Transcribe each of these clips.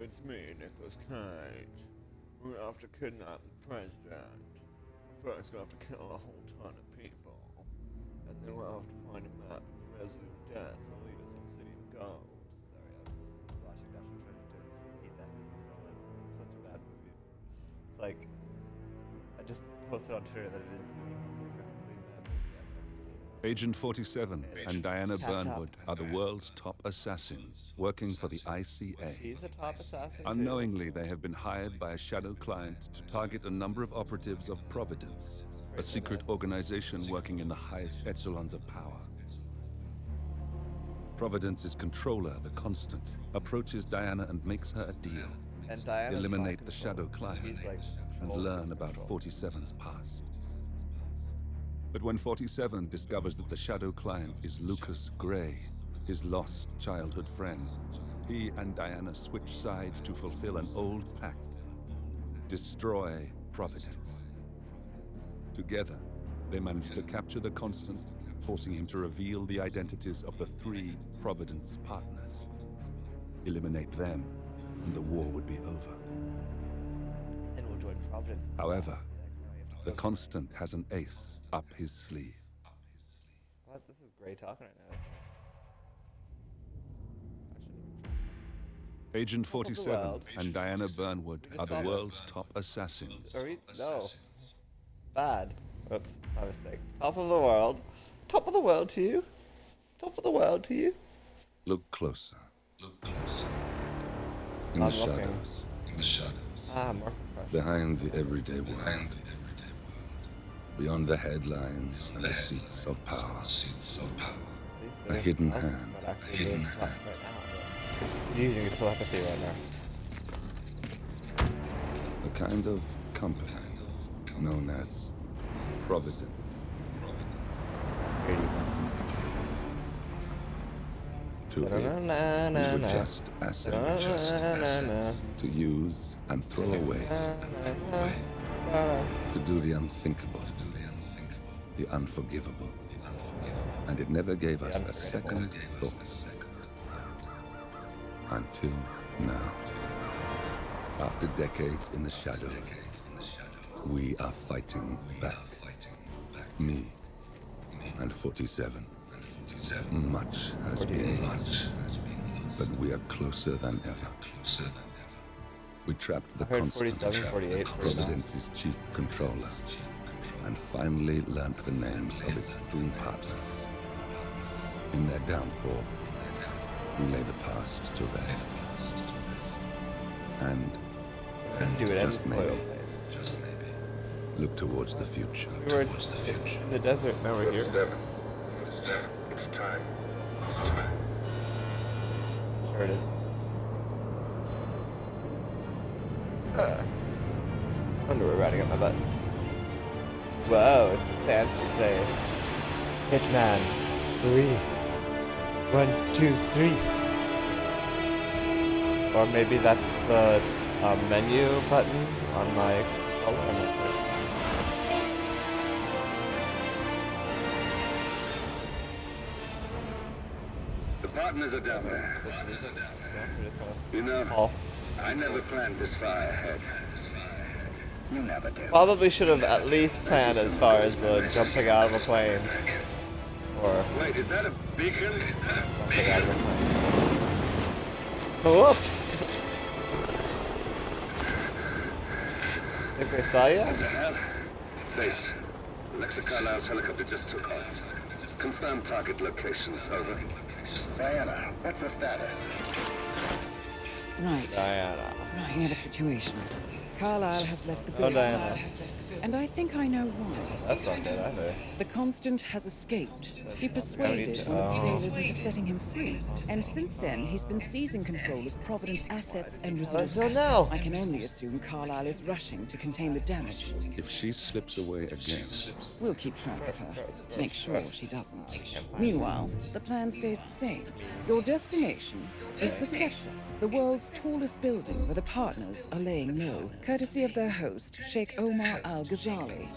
It's me, Nicolas Cage. We're gonna have to kidnap the president. First, we're gonna have to kill a whole ton of people. And then we'll have to find a map of the resident death that'll lead us to the city of gold. Sorry, I was watching that. I was trying to hate that movie so much. It's such a bad movie. Like, I just posted on Twitter that it is the most aggressively bad movie I've ever seen. Agent 47 and Diana Burnwood are the world's top assassins working for the ICA. She's a top assassin. Unknowingly, they have been hired by a shadow client to target a number of operatives of Providence, a secret organization working in the highest echelons of power. Providence's controller, the Constant, approaches Diana and makes her a deal. And Diana's eliminate the shadow client like, and learn about 47's past. But when 47 discovers that the shadow client is Lucas Gray, his lost childhood friend, he and Diana switch sides to fulfill an old pact: destroy Providence. Together, they manage to capture the Constant, forcing him to reveal the identities of the 3 Providence partners. Eliminate them, and the war would be over. And we'll join Providence. However, the Constant has an ace up his sleeve. What? This is Gray talking right now. Agent 47 world. and Diana Burnwood are the Thomas. world's top assassins. Are we? No. Bad. Oops, my mistake. Top of the world. Top of the world to you. Top of the world to you. Look closer. Look closer. In I'm the looking. shadows. In the shadows. Ah, more compression. Behind the everyday world. Behind the everyday world. Beyond the headlines and the seats of power. Seats of power. These A hidden us hand. not actually Hidden doing hand. much right now. He's using his telepathy right now. A kind of company known as Providence. To it, we were just assets to use and throw away, to do the unthinkable, the unforgivable. And it never gave us a second thought. Until now. After decades in the shadows, we are fighting back. Me and 47. Much has been lost, but we are closer than ever. We trapped the I heard Constant, 47, 48 for now. Providence's chief controller, and finally learnt the names of its 3 partners. In their downfall, we lay the past to rest. And Do it just any maybe, oil place. look towards the future. We were in the desert, now we're here. 47. It's time. It's time. Sure it is. Underwear riding up my butt. Whoa, it's a fancy place. Hitman 3. 1, 2, 3. Or maybe that's the menu button on my color. I'm not sure. The partners are down there. Yeah, we're just gonna You know, fall. I never planned this far ahead. You never do. Probably should have at least planned as far as the jumping out of a plane. Or Wait, is that a beacon? jumping out of a plane. Whoops! Think they saw you? What the hell? Base. Alexa Carlisle's helicopter just took off. Confirm target locations, over. Diana, what's the status? Right. Diana. We have a situation. Carlisle has left the Oh, building. Diana. And I think I know why. That's not good either. The Constant has escaped. He persuaded Oh. one of the sailors into setting him free. And since then, he's been seizing control of Providence assets and Let's resources. go now. I can only assume Carlisle is rushing to contain the damage. If she slips away again, We'll keep track of her. Make sure she doesn't. Meanwhile, the plan stays the same. Your destination is the Scepter, the world's tallest building where the partners are laying low, courtesy of their host, Sheikh Omar Al-Ghazali.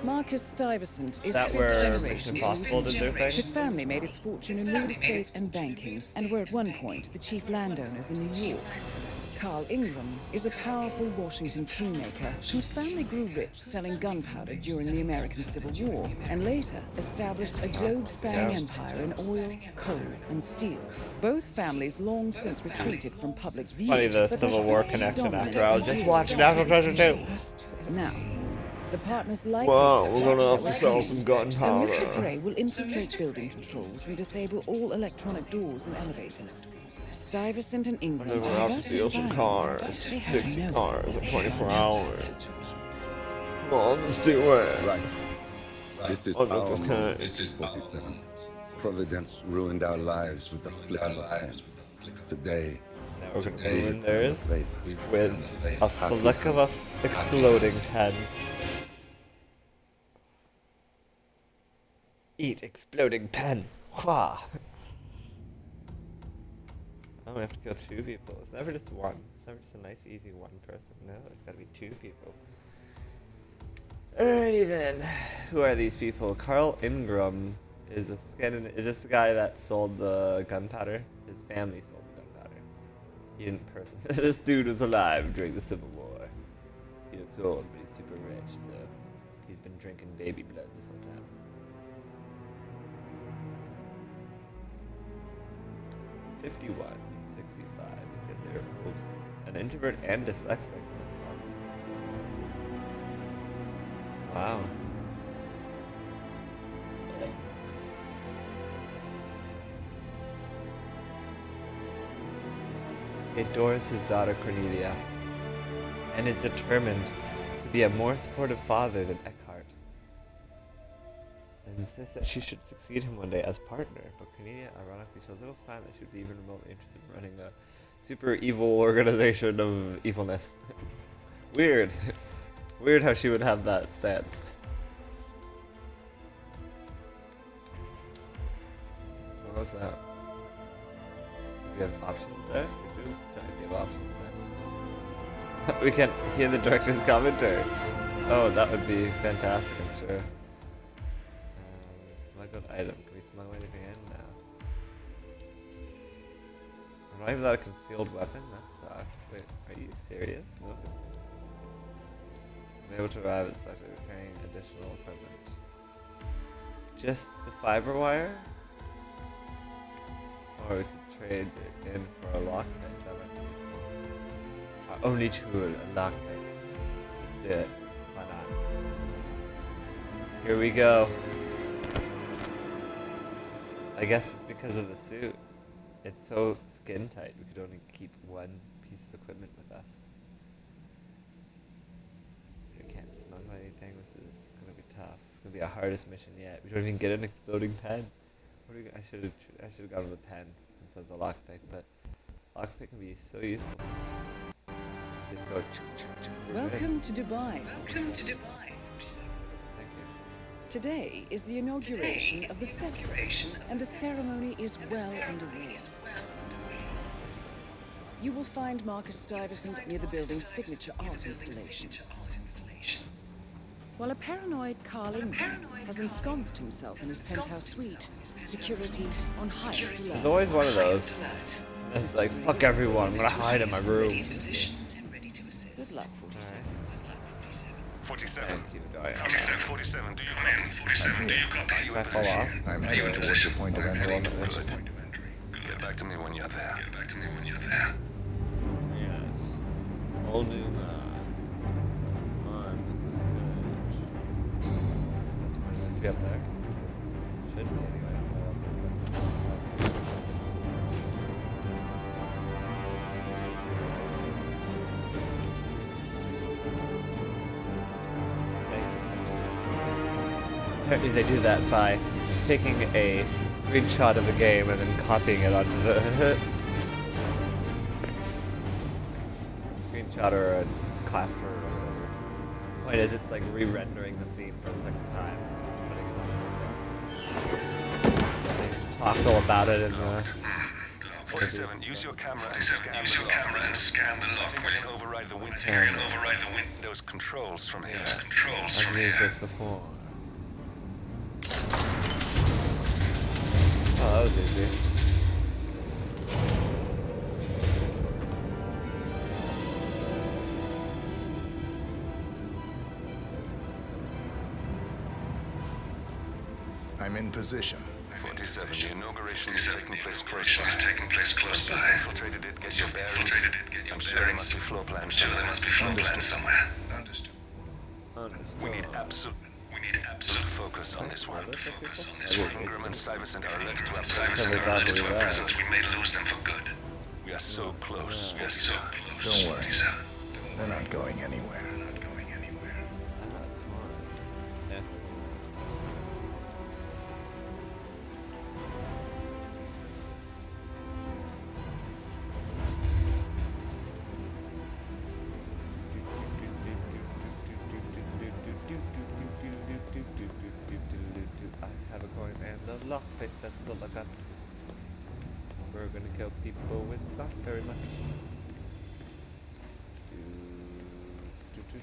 Marcus Stuyvesant is That fifth where generation. Mission Impossible did their thing? His family made its fortune in real estate and banking, and were at one point the chief landowners in New York. Carl Ingram is a powerful Washington kingmaker whose family grew rich selling gunpowder during the American Civil War and later established a globe-spanning empire in oil, coal, and steel. Both families long since retreated from public view. Funny the but Civil their War family's connection dominance after I was just watching National Treasure 2. Now, the partners likely Wow, suspect we're gonna have that to sell we're some coming. So Mr. gunpowder. Gray will infiltrate building controls and disable all electronic doors and elevators. Stuyvesant and Ingram We're gonna are have to about steal to some find cars. they have 60 no cars in idea. 24 hours. Come on, let's do it. Right. This is Oh, our that's moment. okay. This is 47. Providence ruined our lives with the flip of a pen. Today, Now we're gonna we ruin return theirs the faith. with a flick of a exploding pen. Eat exploding pen. Hua! Oh, we have to kill 2 people. It's never just one. It's never just a nice, easy one person. No, it's gotta be 2 people. Alrighty then. Who are these people? Carl Ingram is is this the guy that sold the gunpowder? His family sold the gunpowder. He didn't personally. This dude was alive during the Civil War. He looks old, but he's super rich, so he's been drinking baby blood this whole time. 51, 65. These guys are old. An introvert and dyslexic. That sucks. Wow. He adores his daughter Cornelia and is determined to be a more supportive father than Eckhart, and insists that she should succeed him one day as partner. But Cornelia ironically shows little sign that she would be even remotely interested in running a super evil organization of evilness. Weird. Weird how she would have that stance. What was that? Do we have options there? We do technically have options there. We can hear the director's commentary. Oh, that would be fantastic, I'm sure. Smuggled item. Can we smuggle anything in now? Arrive without a concealed weapon? That sucks. Wait, are you serious? Nope. I'm able to arrive at the sector carrying additional equipment. Just the fiber wire? Or we could trade it in for a lockpick. That might be useful. Our only tool, a lockpick. Let's do it. Why not? Here we go. I guess it's because of the suit. It's so skin tight, we could only keep one piece of equipment with us. We can't smuggle anything, this is gonna be tough. It's gonna be our hardest mission yet. We don't even get an exploding pen. I should have gone with a pen instead of the lockpick, but lockpick can be so useful sometimes. Just go Welcome to Dubai. Welcome to Dubai. Thank you. Today is the inauguration of the sector, and the ceremony is well underway. You will find Marcus Stuyvesant near the building's signature art installation, while a paranoid Carl Ingram has ensconced himself in his penthouse suite, security on highest alert. There's always one of those. It's like, fuck everyone, I'm gonna hide in my room. To assist. Good luck, 47. 47. Thank you, Diane. 47, do you come in? 47, do you copy? Can I fall off? I'm heading towards your point of entry. Get back to me when you're there. Yes. I'll do that. On this bridge. I guess that's my entry up there. Should be anyway. Apparently they do that by taking a screenshot of the game and then copying it onto the screenshot or a capture or whatever. The point is, it's like re-rendering the scene for the second time. They talk all about it in the 47, use your camera and scan the lock. I think I can override the Windows controls from here. I've used this before. Oh, that was easy. I'm in position. 47, the inauguration is taking place close by. Once you've infiltrated it, get your bearings. I'm sure there must be floor plans somewhere. Understood. We need absolute focus on this one. If Ingram and Stuyvesant are alerted to our presence, we may lose them for good. We are so close, 47. Don't worry. They're not going anywhere. I have a coin and a lockpick, that's all I got. We're gonna kill people with not very much.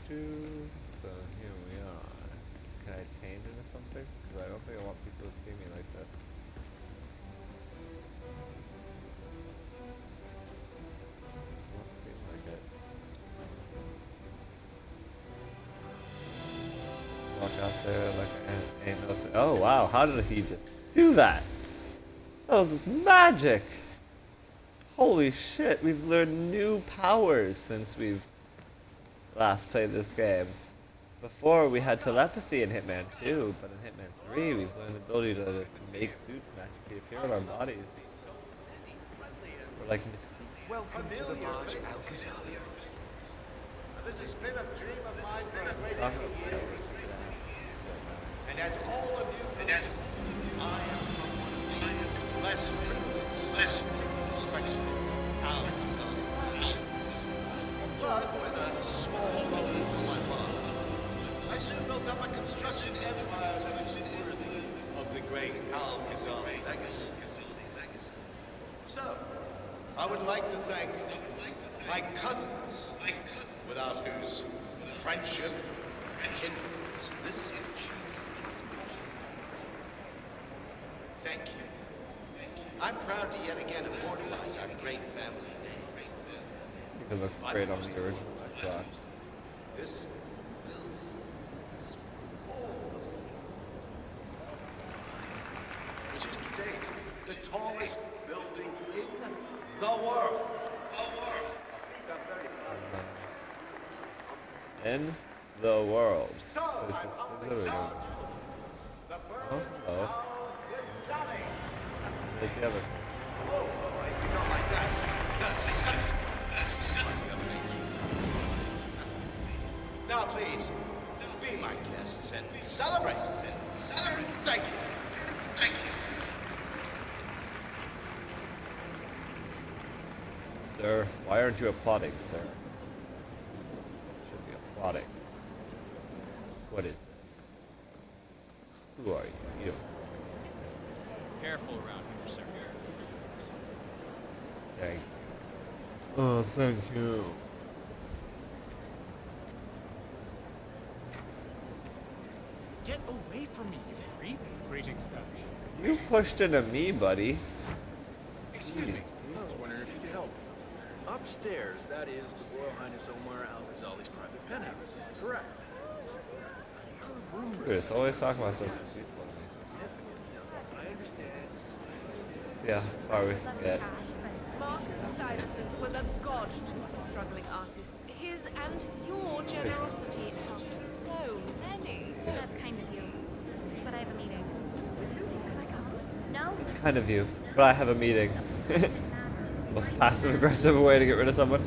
So here we are. Can I change into something? Because I don't think I want people to see me like this. Won't seem like it. Walk out there like ain't nothing. Oh wow, how did he just do that? That was magic! Holy shit, we've learned new powers since we've last played this game. Before we had telepathy in Hitman 2, but in Hitman 3 we've learned the ability to just make suits magically appear in our bodies. We're like Mystique. Welcome to the barge, Alcazar. This has been a dream of mine for a great many years. And as all of you, I am less privileged, respectful, Alcazar. But with a small loan from my father, I soon built up a construction empire that was worthy of the great Alcazar legacy. So, I would like to thank my cousins, without whose friendship and influence in this siege. Thank you. I'm proud to yet again immortalize our great family name. It looks great on the original Xbox. This which is today the tallest building in the world. In the world. So, This is literally oh, hello. Where's the other? You don't like that? The scepter. Now, please, be my guests and celebrate. And thank you. Sir, why aren't you applauding, sir? Should be applauding. What is this? Who are you? You. Careful around here, sir. Thank you. Oh, thank you. Get away from me, you creep. Greetings, sir. You pushed into me, buddy. Excuse me. I was wondering if you could help. Upstairs, that is the Royal Highness Omar Al-Ghazali's private penthouse, correct? Dude, it's always talking about stuff peaceful. I understand. See how far we can get. Mark Stuyvesant was a god to us struggling artists. His and your generosity helped so many. That's kind of you. But I have a meeting. Can I come? No? It's kind of you, but I have a meeting. Most passive-aggressive way to get rid of someone.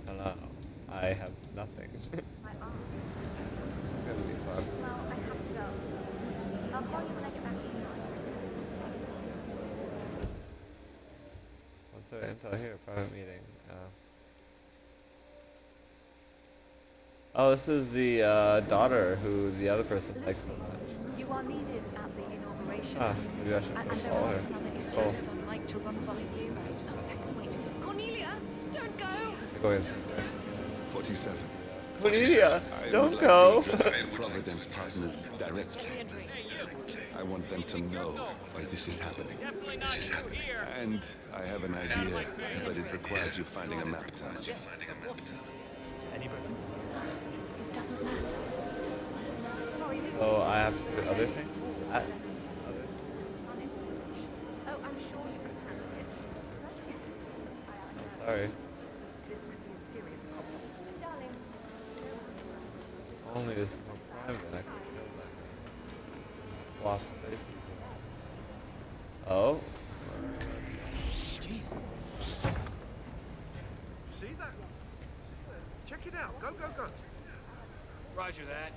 Hello. I have nothing. It's gonna be fun. Well, I have to go. I'll call you when I get back to you. What's our intel here? Private meeting. Oh, this is the daughter who the other person likes so much. You are needed at the inauguration. Ah, maybe I should And go there follow are her. other Cool. issues I'd like to run by you. Wait, Cornelia, don't go. Go in. 47. Cornelia, I don't would go. like to address the Providence partners directly. I want them to know why this is happening. And I have an idea, but it requires you finding a map time. Any preference? It doesn't matter. Sorry, this Oh, I have to do other things? Other? Oh, I'm sure you can handle it. I'm sorry. This could be a serious problem. Darling. Only this is more private, I can kill that. Swap places. Oh. Jeez. See that? Check it out. Go, go, go. Roger that.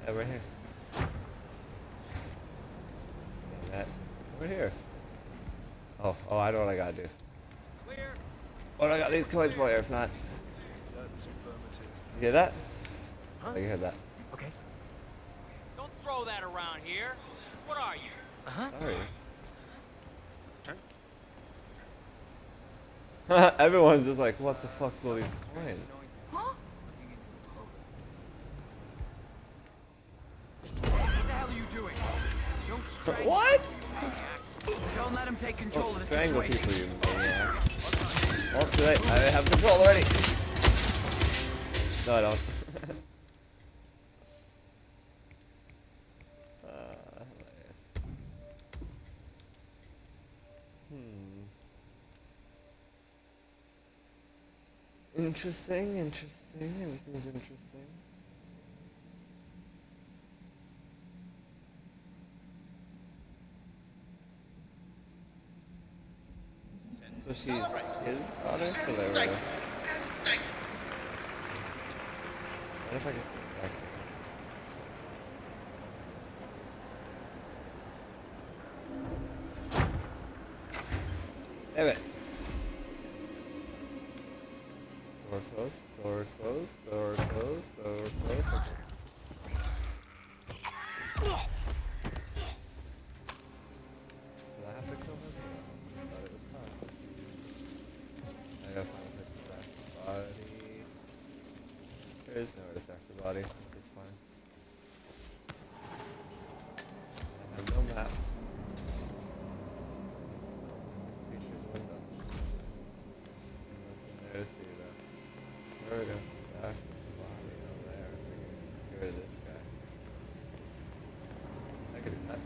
Yeah, right here. Damn that. Over here. Oh, I know what I gotta do. Clear. What do I got these coins for if not? You hear that? Huh? Oh, you heard that. Okay. Don't throw that around here. What are you? Uh-huh. Sorry. Everyone's just like, what the fuck's all these coins? Huh? What the hell are you doing? Don't strangle. What? Don't let him take control of the Strangle situation. people, you maniac. Oh, too late. I have control already. No, I don't. Hilarious. Interesting. Everything's interesting. So she's his daughter, so there we go. What if I get back? Damn it. Door closed, door closed, door closed, door closed. Okay. Did I have to kill him? I thought it was fine. I gotta find a place to stash the body. There is nowhere to stash the body. It's fine. I have no map. See through the window. Nothing there to see though. There we go. Stash the body over there. Get rid of this guy. I could do that.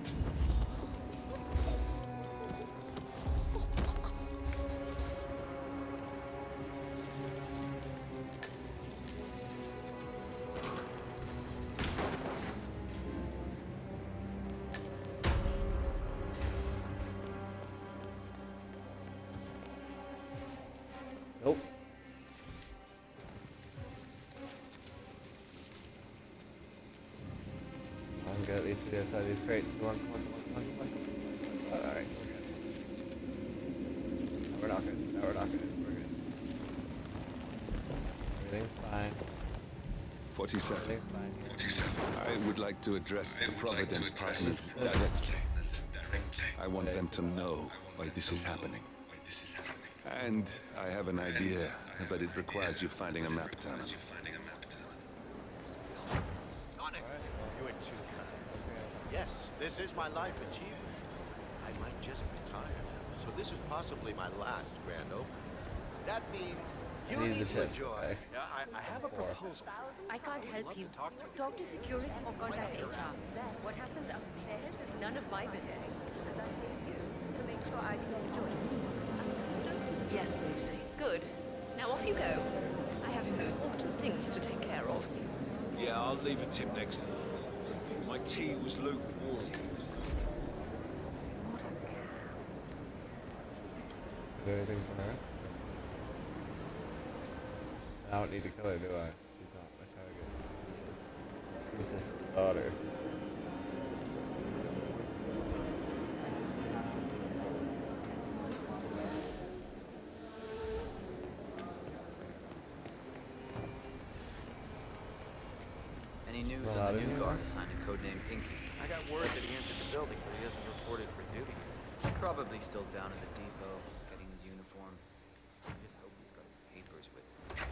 Nope. I'm good at least to the other side of these crates. Come on. Alright, we're good. No, we're not good. No, we're not good. We're good. Everything's fine. 47. Everything's fine. 47. I would like to address the Providence partners directly. I want them to know why this is happening. And I have an idea, but it requires you finding a map tunnel. You were too kind. Yes, this is my life achievement. I might just retire now, so this is possibly my last grand opening. That means you need to enjoy. I have a proposal. I can't help you. Talk to security or contact HR. What happens upstairs is none of my business. And I need you to make sure I enjoy it. Yes, Lucy. Good. Now off you go. I have important things to take care of. Yeah, I'll leave a tip next. My tea was lukewarm. Do anything for her? I don't need to kill her, do I? She's not my target. She's just the daughter. Any news Well, on the out of new here. guard assigned to codename Pinky? I got word that he entered the building, but he hasn't reported for duty. Probably still down in the depot, getting his uniform. I just hope he's got his papers with him.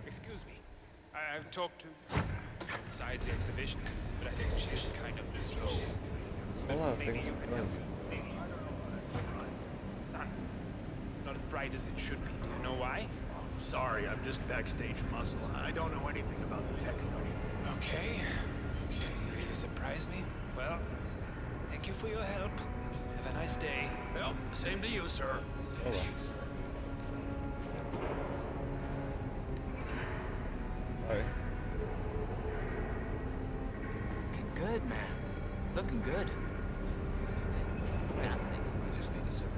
Excuse me. I've talked to... besides the exhibition, but I think she's kind of so. A lot of things are good. Son, it's not as bright as it should be. Do you know why? Sorry, I'm just backstage muscle. I don't know anything about the tech stuff. Okay. Doesn't really surprise me. Well, thank you for your help. Have a nice day. Well, same to you, sir. Oh, well. Sorry. Looking good, man. Looking good. We just need a second.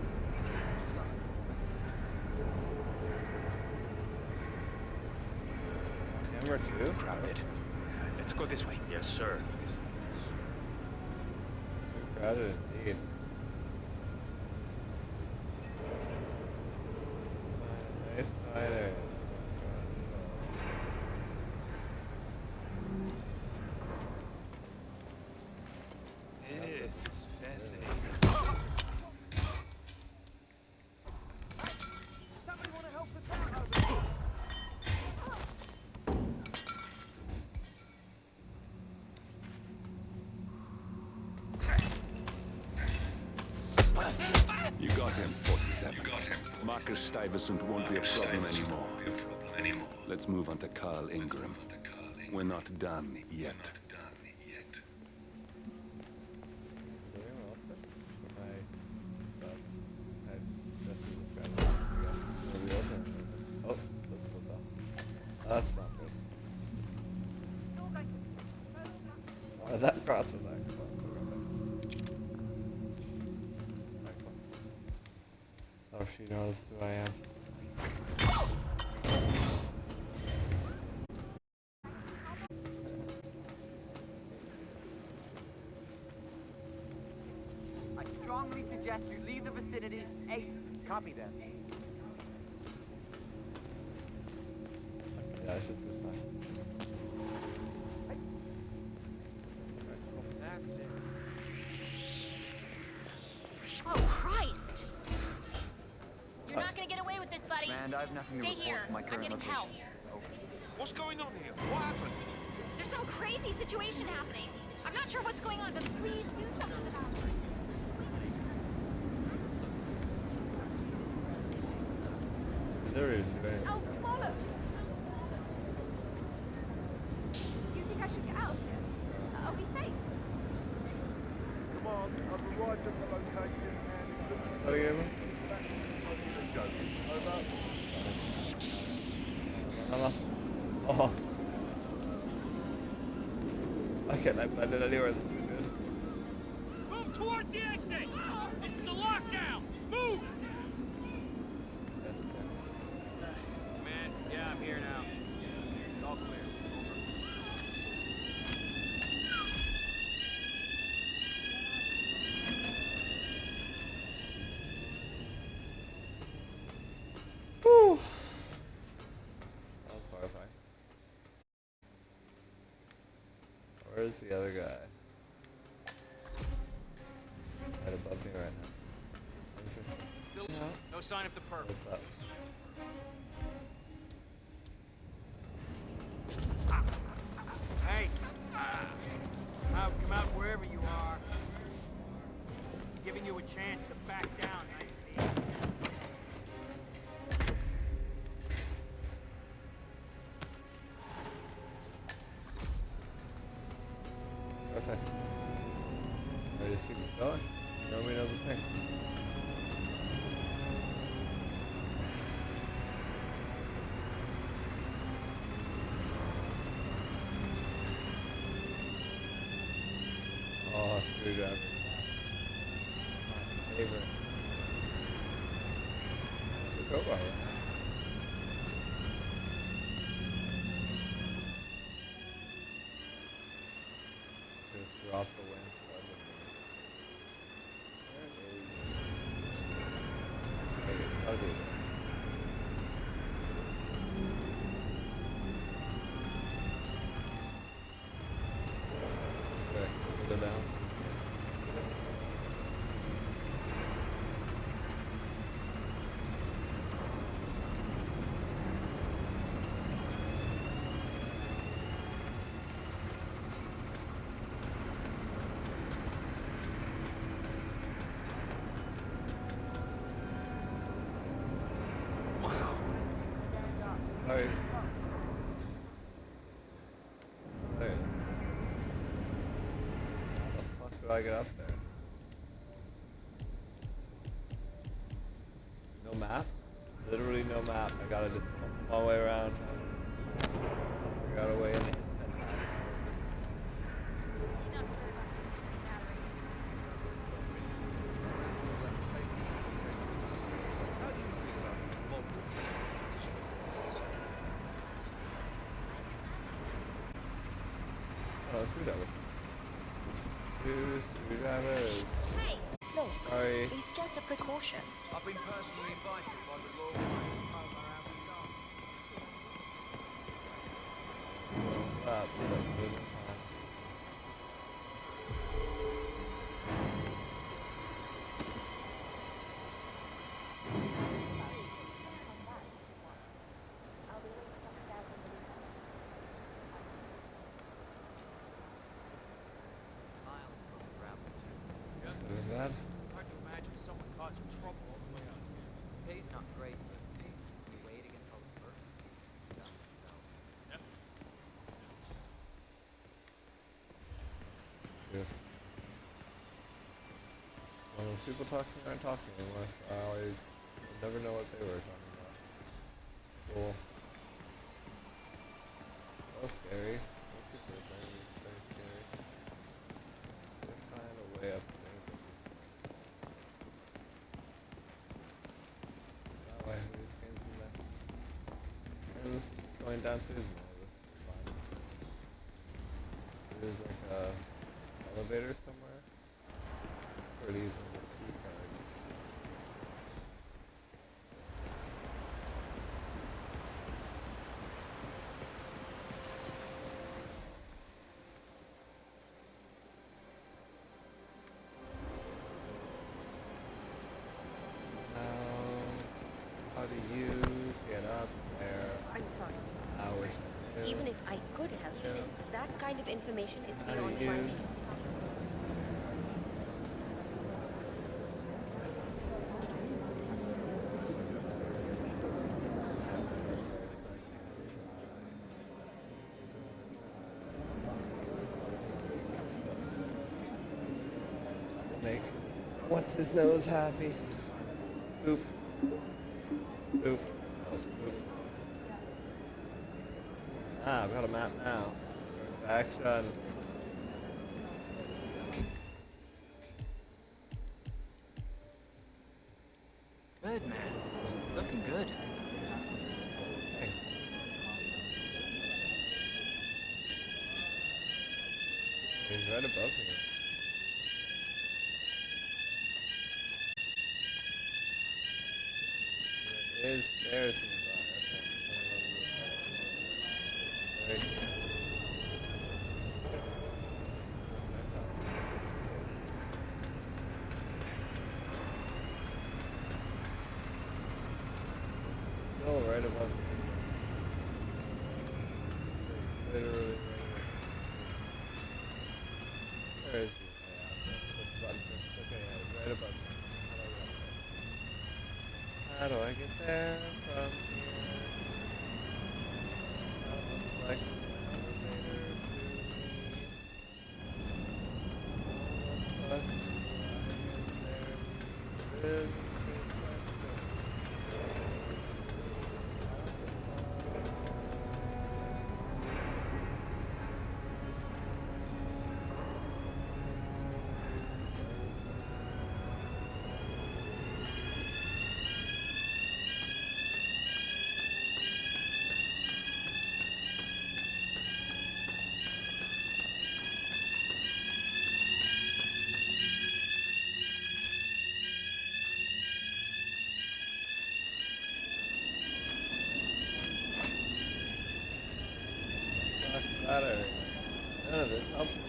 Camera too? Crowded. Let's go this way. Yes, sir. Too crowded indeed. Nice spider. This is fascinating. Somebody want to help us out over here? You got him, 47. Marcus Stuyvesant won't be a problem anymore. Let's move on to Carl Ingram. We're not done yet. Is there anyone else there? I just see this guy. Maybe open. Oh, this was off. That's not good. Why did that cross my back? Oh, she knows who I am. I strongly suggest you leave the vicinity ASAP. Copy that. Yeah, I should switch back. That's it. Oh, Christ! You're not gonna get away with this, buddy. Man, I have nothing Stay to report here. from my I'm current getting location. help. What's going on here? What happened? There's some crazy situation happening. I'm not sure what's going on, but please do something about it. There is very. Oh, follow! Do you think I should get out of here? Are we safe? Come on, I've arrived at the location and What again? Over. Hello. Oh. I can't land it anywhere. This is good. Move towards the exit! This is a lockdown! Move! Yes, Man, yeah, I'm here now. It's all clear. Whew. That was horrifying. Where's the other guy? Right above me right now. Interesting. Still no sign of the perp. What's up? Hey! Come out wherever you are. Giving you a chance to back down, nice. Perfect. I just keep going. Nobody knows a thing. Oh, screwdriver. My favorite. The crowbar. Just drop the winch. There it is. Okay, okay. Okay, go down. Sorry. There it is. How the fuck do I get up there? No map? Literally no map. I gotta just pump my way around. Figure out a way into his penthouse. Oh, screwdriver. Two screwdrivers. Hey, look. Sorry. It's just a precaution. I've been personally invited by the Royal Family home around the garden. Hard to imagine someone causing trouble all the way out here. Pay's not great, but hey, we weighed against all the work. Balances out. Yep. Yeah. Well, those people talking aren't talking anymore, so I never know what they were talking about. Cool. That was scary. That was super very, very scary. Let's find a way upstairs. That way, we just came from there. And this is going downstairs more. This is fine. There's like a elevator somewhere. Or these are just key cards. How do you get up there? I'm sorry. I wish I knew. Even if I could help, that kind of information is How do beyond you? my reach. Make what's his nose happy? Boop. Boop. Oh, boop. Ah, I've got a map now. Action. Good, man. Looking good. Thanks. He's right above me. There is stairs nearby. Okay. Right here. Still right above me. Like, literally right here. Where is he? Oh, yeah, I'm gonna push the button first. Okay, yeah, right above me. How do I get there from here? That looks like an elevator to me. But there is a question. Matter. None of this helps me.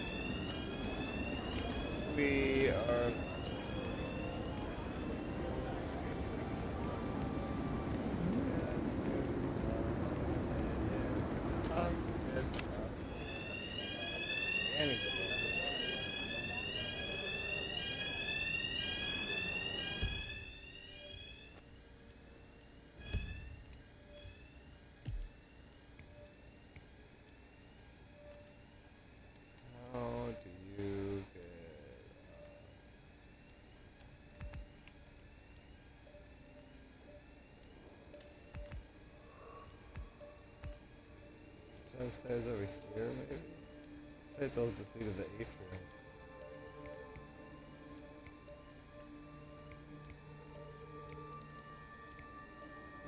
We are. Anyway. the stairs over here, maybe? I think those just lead to the atrium.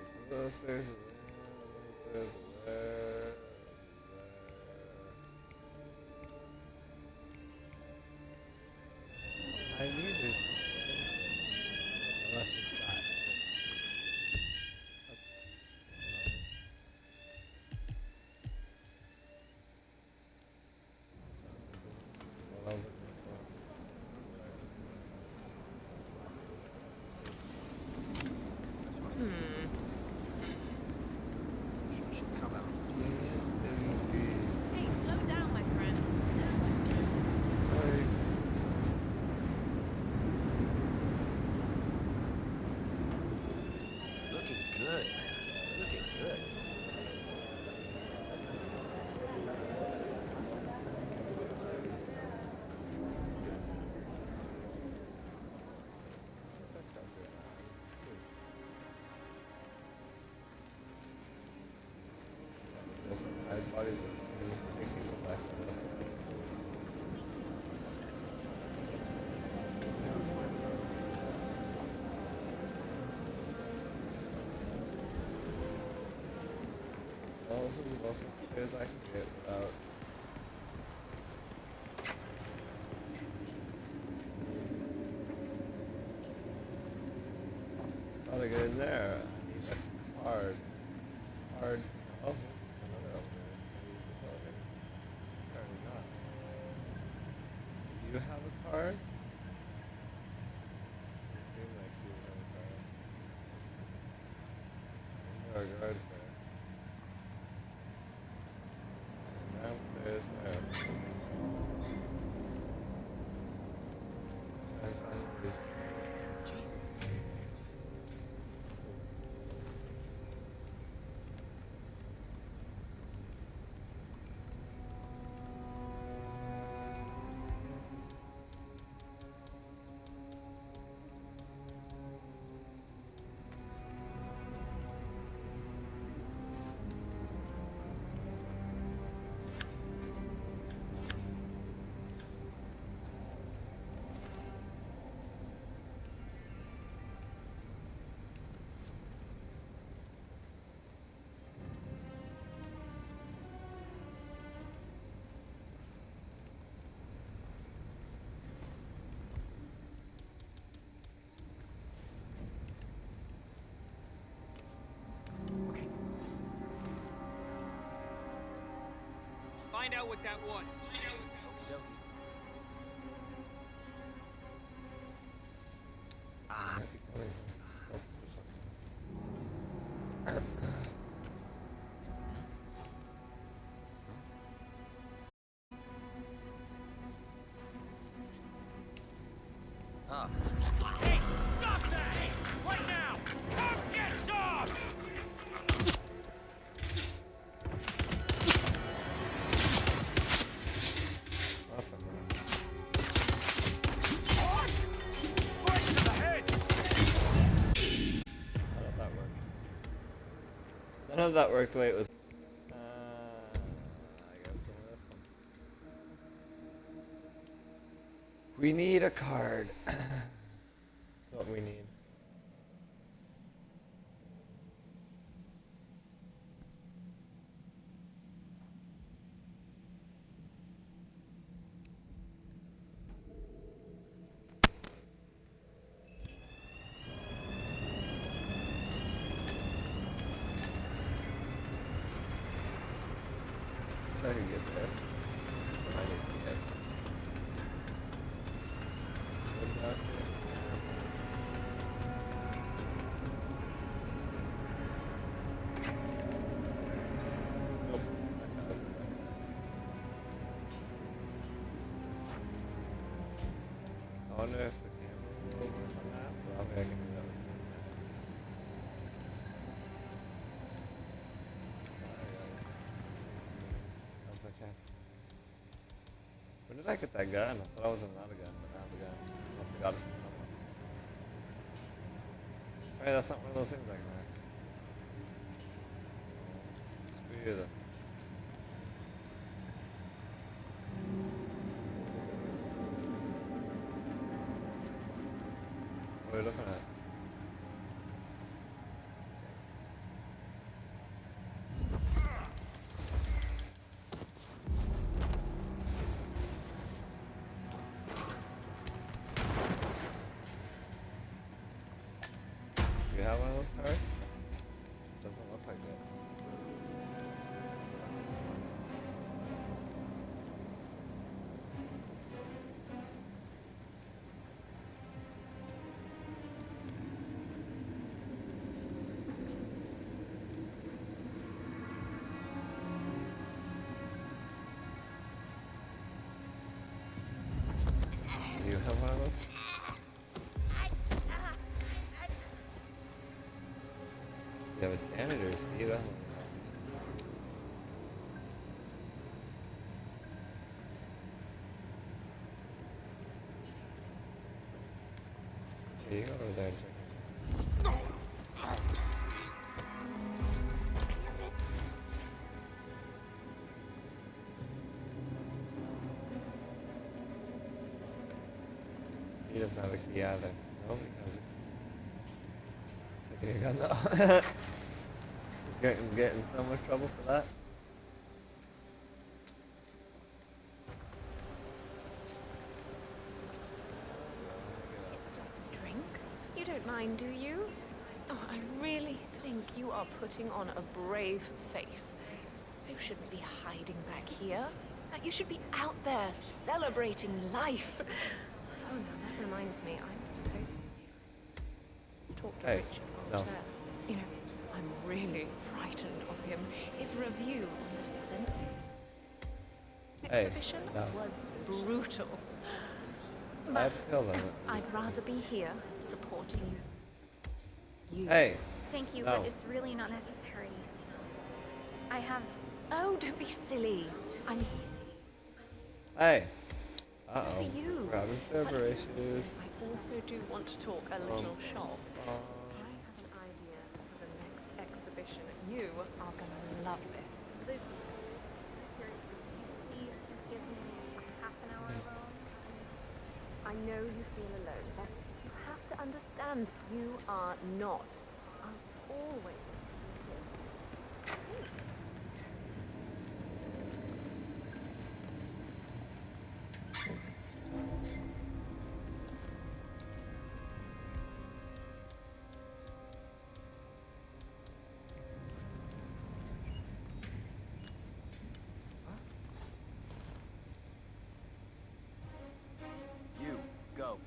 So those stairs are there, those stairs are there. I need this. Unless it's that. That's what I was looking She should come out. Hey, slow down, my friend. Sorry. Looking good, man. Looking good. Bodies are taking the back. Well, this is about as clear as I can get without. Gotta get in there. I need a card. Card. Oh, another elevator. Apparently not. Do you have a card? It seemed like you have a card. There are guards there. Downstairs there. I find this. Find out what that was. Ah. Hey, stop that! Right now! Come get some! None of that worked the way it was. I guess go with this one. We need a card. That's what we need. I can get this. I need to get. What about it? Nope. I wonder if the camera will work on that. Probably I can do that. That's my chance. When did I get that gun? I thought I was another gun, but now the gun. Unless I got it from someone. Hey, that's not one of those things I can hack. Screw you then. those cards? Doesn't look like it. Do you have one of those? You have a janitor's key, that one. Yeah, you go over there and check it. He doesn't have a key either. No, he has a key. Taking a gun though. Getting in so much trouble for that. Drink? You don't mind, do you? Oh, I really think you are putting on a brave face. You shouldn't be hiding back here. You should be out there celebrating life. Oh no, that reminds me. I'm supposed to talk to Richard while there. You know, I'm really frightened of him. His review on the census exhibition was brutal. But I'd rather be here supporting you. Thank you, but it's really not necessary. I have... Oh, don't be silly. I'm... Hey. Uh-oh. For you. We're having server issues. I also do want to talk a little shop. I have an idea for the next exhibition. You are going to love this. Please just give me half an hour alone. I know you feel alone, but you have to understand you are not. I'll always here. You, go.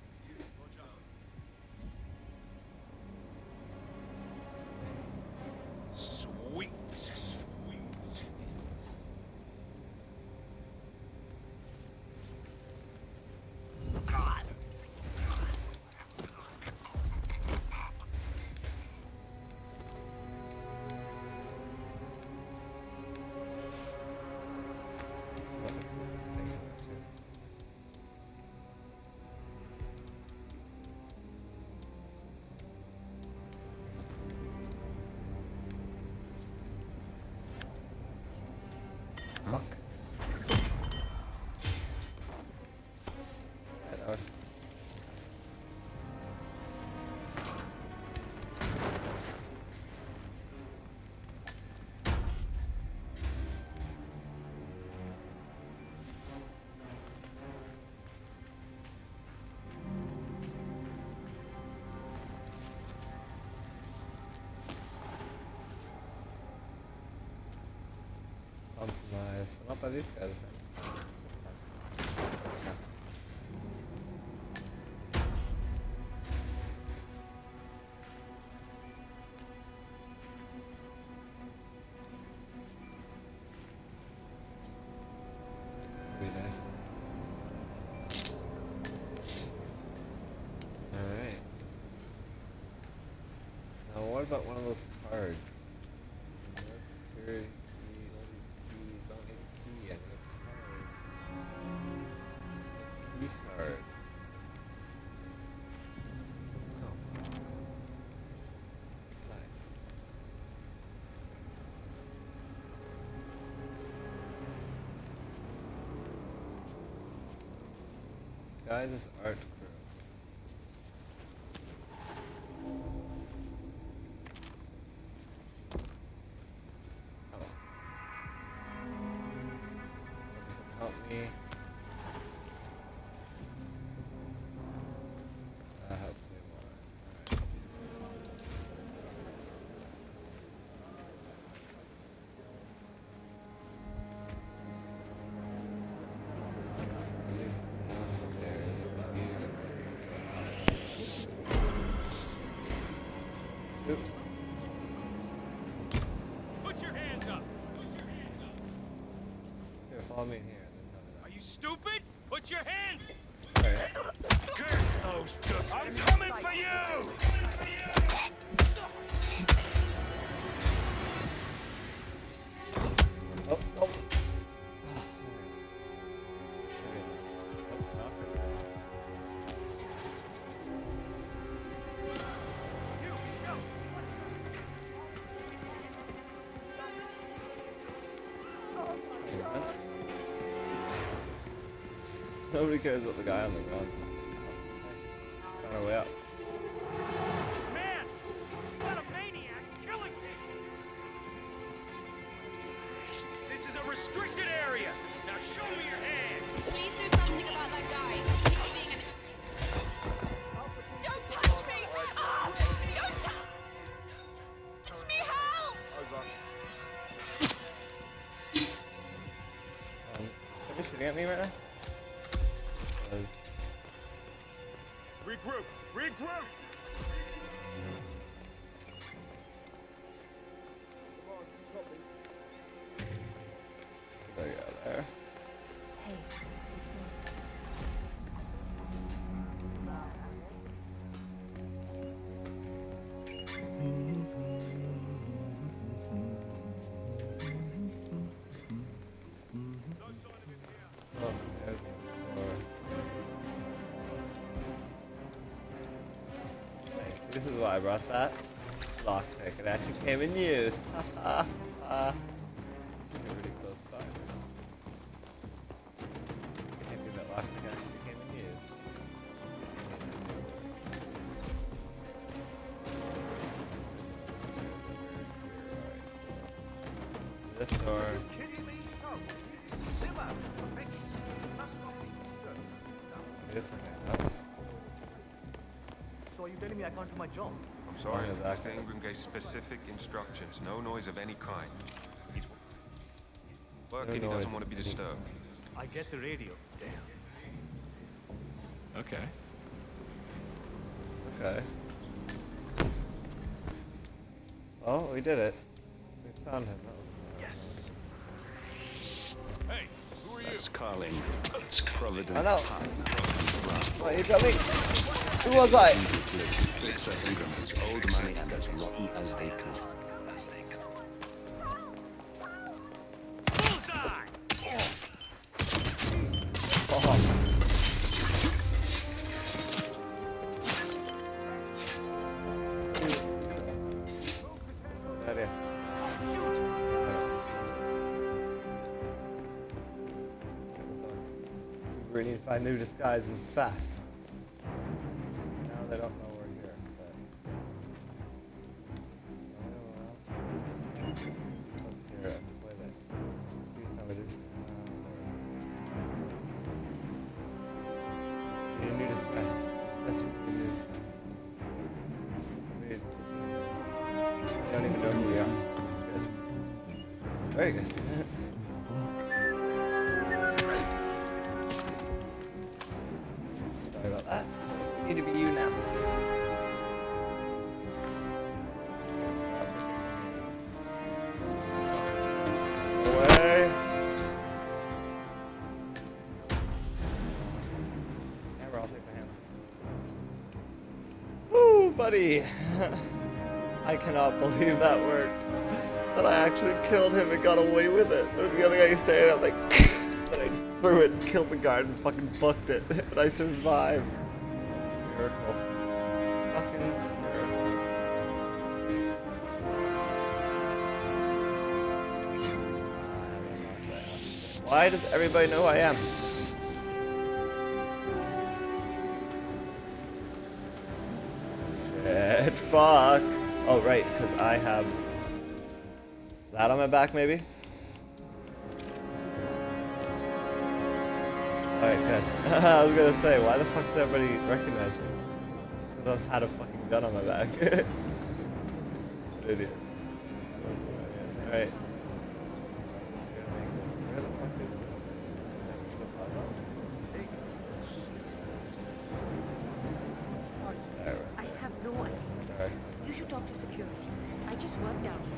Sweet. Fuck. Compromise, but not by these guys. Be nice. Alright. Now what about one of those cards? Security. Key card. Oh. Nice. Disguise as art crew. Oh. That doesn't help me. That helps me more. Alright. Oops. Put your hands up. Here, follow me in here and then tell me Are you stupid? Put your hands. that. Get those I'm coming for you! Oh, oh. Nobody cares about the guy on the run. Found our way up. Man, you got a maniac killing people. This is a restricted area. Now show me your hands. Please do something about that guy. He's being an... Don't touch me! Ah! Don't touch me! Help! Are you shooting at me right now? Regroup! Regroup! There you go, there. This is why I brought that lockpick. It actually came in use. Pretty close by. Can't do that lockpick actually came in use. This door. This one. So are you telling me I can't do my job? I'm sorry, Mr. Ingram gave specific instructions. No noise of any kind. He's working, he doesn't want to be disturbed. I get the radio. Damn. Okay. Okay. Oh, we did it. We found him. Yes. Hey, who are you? That's Carling. Providence I know. partner. What, you tell me? Who was I? Fixer Ingram is old money and as rotten as they come. Bullseye! Oh. There you We really need to find new disguise and fast. Now they don't know we're here, but let's hear it. Play that. Do some of this. Need a new disguise. Desperately new disguise. We don't even know who we are. Good. This is very good. Sorry about that. Need to be you now. Away. Hammer, I'll take the hammer. Woo, buddy. I cannot believe that worked. That I actually killed him and got away with it. The other guy staring at like, but I just threw it and killed the guard and fucking booked it. And I survived. Miracle. Fucking miracle. Why does everybody know who I am? Shit, fuck. Oh, right, because I have that on my back, maybe? Alright, good. I was gonna say, why the fuck does everybody recognize me? Because I had a fucking gun on my back. Idiot. Alright. Where the fuck is this? I have no idea. Alright. You should talk to security. I just work down here.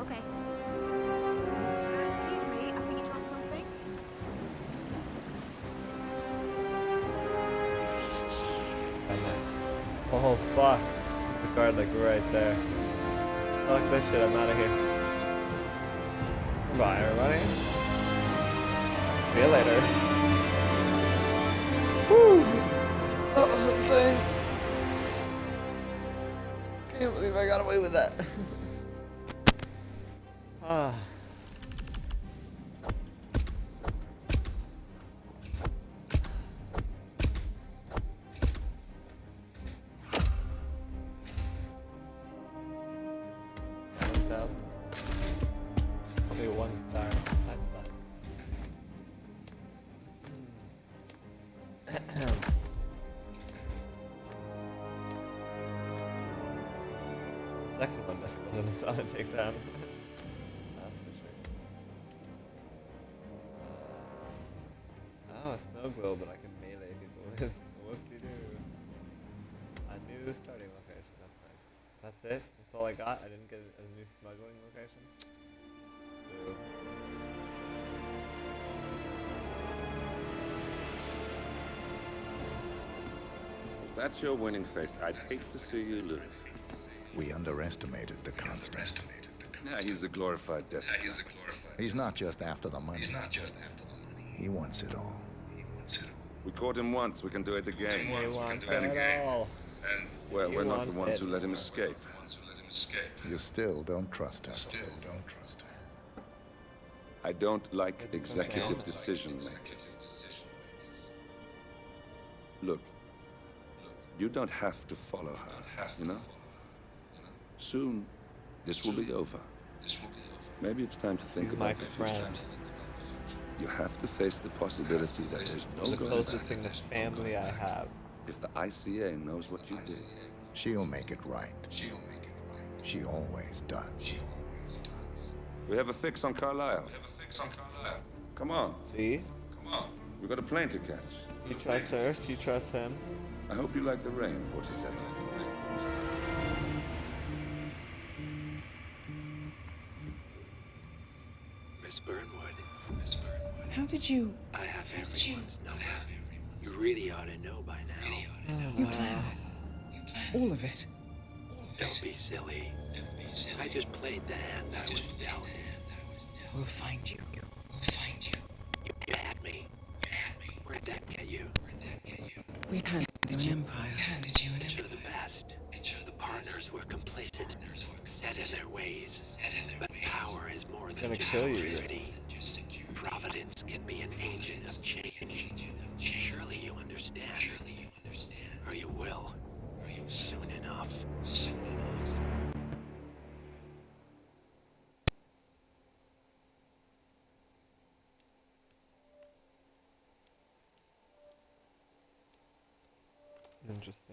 Okay. Excuse me, I think you dropped something. Oh fuck. There's a guard like right there. Fuck this shit, I'm out of here. Goodbye everybody. See you later. Woo! That was insane. Can't believe I got away with that. Ah. Probably 1 star. That's that. The second one definitely wasn't a solid takedown. That's for sure. Oh, a snow globe that I can melee people with. Whoop-de-doo. A new starting location. That's nice. That's it? That's all I got? I didn't get a new smuggling location? Boo. If that's your winning face, I'd hate to see you lose. We underestimated the constant. Nah, he's a glorified despot. He's not just after the money. He wants it all. We caught him once, we can do it again. He wants it all. Well, He we're not the wants ones it. who let him escape. You still don't trust him. I don't like executive decision makers. Look, you don't have to follow her, you know? Soon, this will be over. Maybe it's time to think about the future. You have to face the possibility that there's no The going closest back. thing to family I have. If the ICA knows what you did, She'll make it right. She always does. we have a fix on Carlisle. Come on. See? We've got a plane to catch. You trust her, she trusts him. I hope you like the rain, 47. Miss Burnwood. How did you... I have everyone's number. You really ought to know by now. You planned this? All of it? Don't be silly. I just played the hand I was dealt. We'll find you. You had me. Where'd that get you? We handed you an empire. It's for the best. The partners were complacent, set in their ways. But power is more than Gonna just kill you. security. Providence can be an agent of change. Surely you understand. Or you will. Soon enough.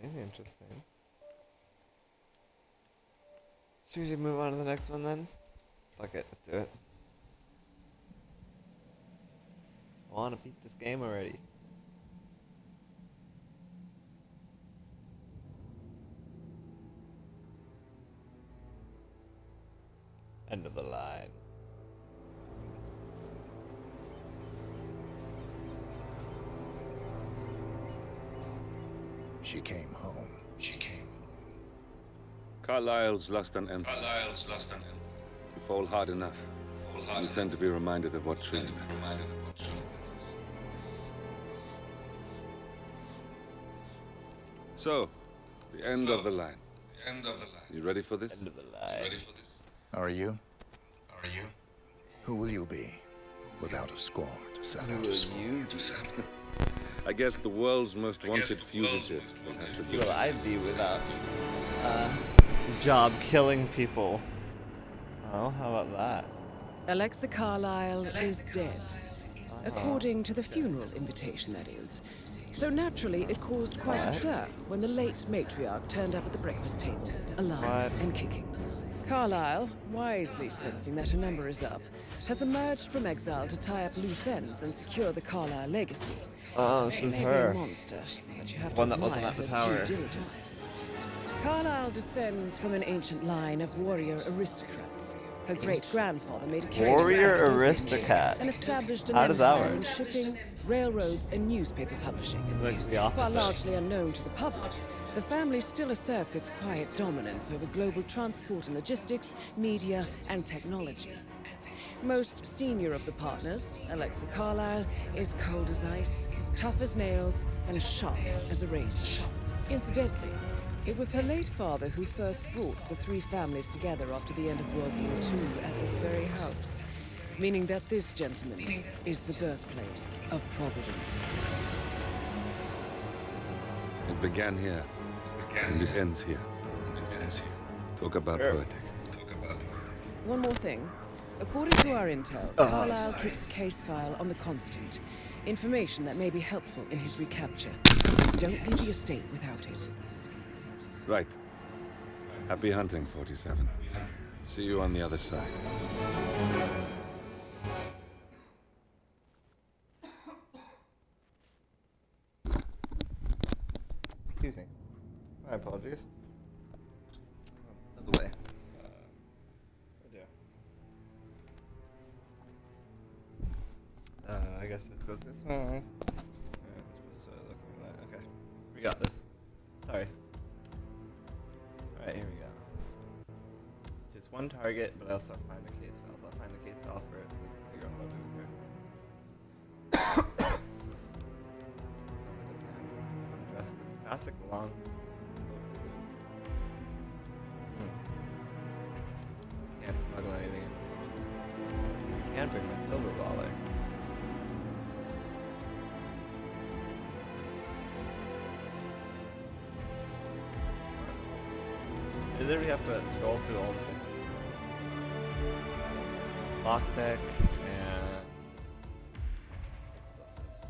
Interesting. Should we move on to the next one then? Fuck it, let's do it. I want to beat this game already. End of the line. She came home. Carlisle's lost an empire. We fall hard enough. We tend to be reminded of what truly matters. So, the end of the line. You ready for this? End of the line. Are you? Who will you be? Without a score to settle. Who will you be? I guess the world's most wanted fugitive will have to do Who it. will I be without job killing people? Oh, how about that? Alexa Carlisle is dead. According to the funeral invitation, that is. So naturally, it caused quite a What? stir when the late matriarch turned up at the breakfast table, alive What? and kicking. Carlyle, wisely sensing that her number is up, has emerged from exile to tie up loose ends and secure the Carlyle legacy. Oh, this She is may be her. a monster, but you have to One that wasn't admire at the her tower. due diligence. Carlyle descends from an ancient line of warrior aristocrats. Her great-grandfather made a killing Warrior in aristocrat. and established an How does that empire work? in shipping, railroads, and newspaper publishing. Like the opposite. While largely unknown to the public, the family still asserts its quiet dominance over global transport and logistics, media, and technology. Most senior of the partners, Alexa Carlyle, is cold as ice, tough as nails, and as sharp as a razor. Incidentally, it was her late father who first brought the three families together after the end of World War II at this very house, meaning that this gentleman is the birthplace of Providence. It began here, and it ends here. Talk about poetic. One more thing. According to our intel, Carlyle keeps a case file on the Constant. Information that may be helpful in his recapture. So don't leave the estate without it. Right. Happy hunting, 47. See you on the other side. Excuse me. My apologies. By the way. Oh dear. I guess this goes this way. It's supposed to look like that. Okay. We got this. Sorry. Alright, here we go. Just one target, but I also have to find the case file. So I'll find the case file first and then figure out what I'll do with her. I'm dressed in classic long coat suit. Can't smuggle anything in. I can bring my silver baller. You literally have to scroll through all the things. Lockpick and explosives.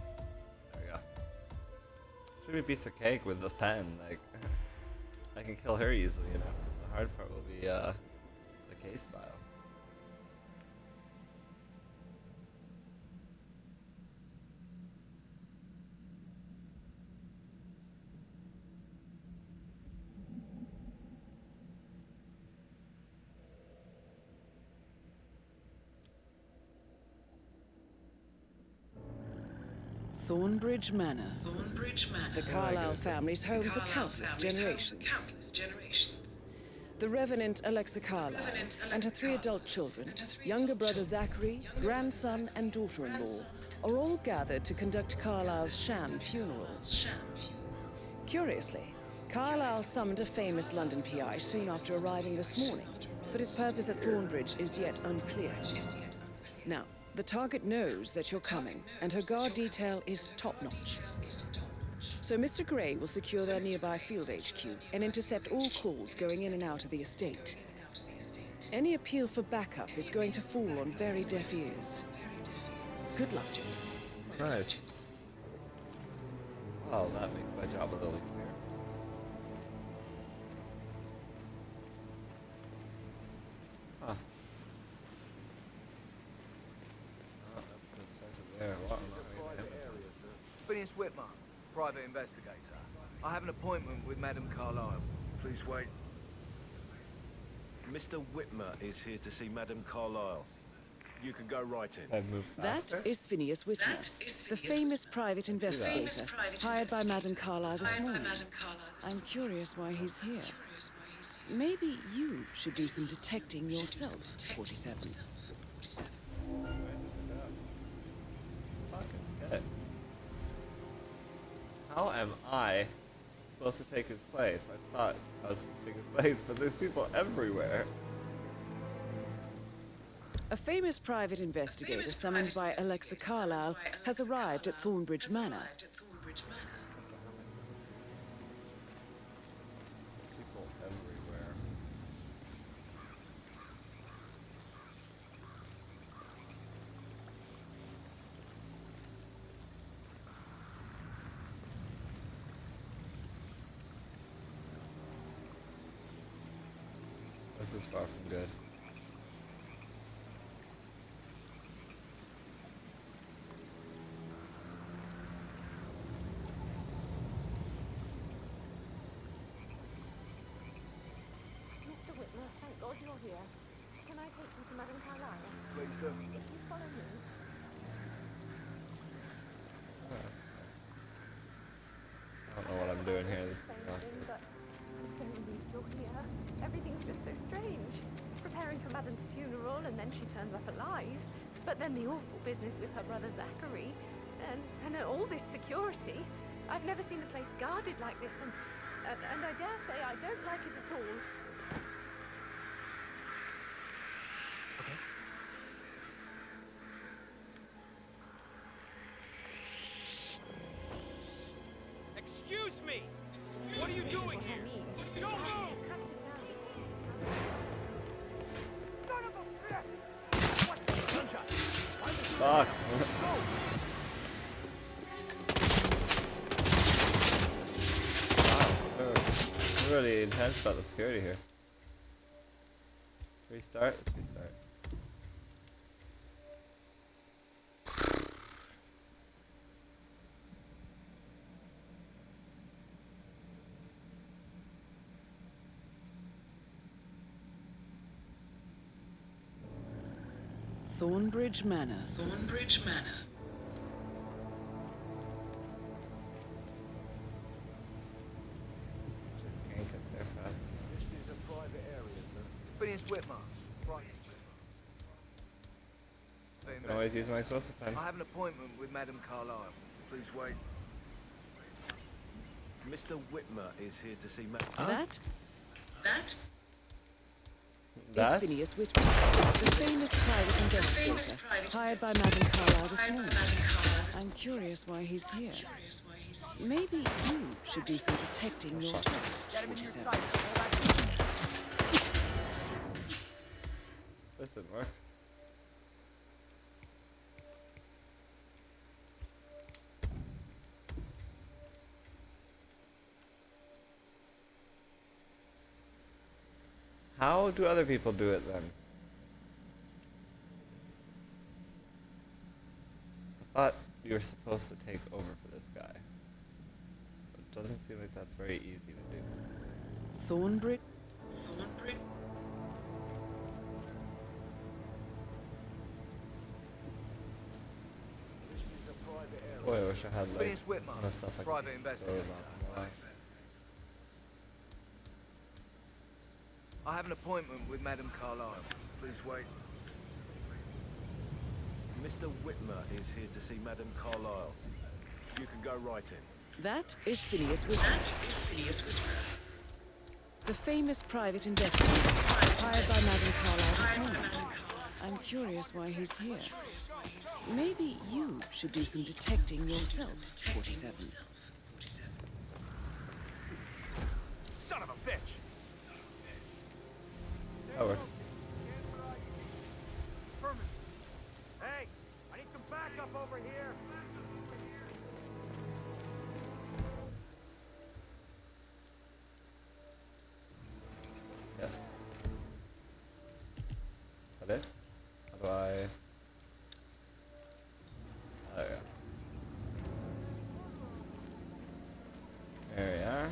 There we go. Should be a piece of cake with this pen. Like, I can kill her easily enough. The hard part will be the case file. Thornbridge Manor. The Carlyle family's home for countless generations. The Revenant Alexa Carlyle and her 3 adult children, younger brother Zachary, grandson, and daughter-in-law, are all gathered to conduct Carlyle's sham funeral. Curiously, Carlyle summoned a famous London PI soon after arriving this morning, but his purpose at Thornbridge is yet unclear. Now, the target knows that you're coming, and her guard detail is top-notch. So Mr. Gray will secure their nearby field HQ and intercept all calls going in and out of the estate. Any appeal for backup is going to fall on very deaf ears. Good luck, gentlemen. Nice. Well, that makes my job a little easier. Huh. There. Phineas Whitmer, private investigator. I have an appointment with Madame Carlyle. Please wait. Mr. Whitmer is here to see Madame Carlyle. You can go right in. That is Phineas Whitmer, the famous private investigator hired by Madame Carlyle this morning. I'm curious why he's here. Maybe you should do some detecting yourself, 47. Okay. How am I supposed to take his place? I thought I was supposed to take his place, but there's people everywhere. A famous private investigator summoned by Alexa Carlyle has arrived at Thornbridge Manor. People everywhere. This is far from good. Mr. Whitmer, thank God you're here. Can I take you to Madame Carlyle? Please do. If you follow me. I don't know what I'm doing here. This is not Thing, good. but I'm so relieved you're here. Everything's just so strange. Preparing for Madame's funeral, and then she turns up alive. But then the awful business with her brother Zachary, and all this security. I've never seen the place guarded like this, and I dare say I don't like it at all. Excuse me! What are you doing here? Don't move! Son of a bitch! What the gunshot? Fuck! Wow, we're really intense about the security here. Restart? Let's restart. Thornbridge Manor. Thornbridge Manor. Just can't get there fast. This is a private area, sir. Phineas Whitmer. Right. I can always use my explosive pen. I have an appointment with Madame Carlyle. Please wait. Mr. Whitmer is here to see Matt. That That is Phineas Whitmer, the famous private investigator hired by Madame Carlyle this morning. I'm curious why he's here. Maybe you should do some detecting yourself, 47. This didn't work. How do other people do it then? I thought you were supposed to take over for this guy. But it doesn't seem like that's very easy to do. Thornbridge? Thornbridge? Boy, I wish I had like Phineas Whitmer, enough stuff I private could investigator. throw about. I have an appointment with Madame Carlyle. Please wait. Mr. Whitmer is here to see Madame Carlyle. You can go right in. That is Phineas Whitmer. That is Phineas Whitmer. The famous private investigator hired by Madame Carlyle this morning. I'm curious why he's here. Maybe you should do some detecting yourself, 47. Son of a bitch! Over. Hey, I need some backup over here. Yes. Is that it? How do I... Oh, there we go. There we are.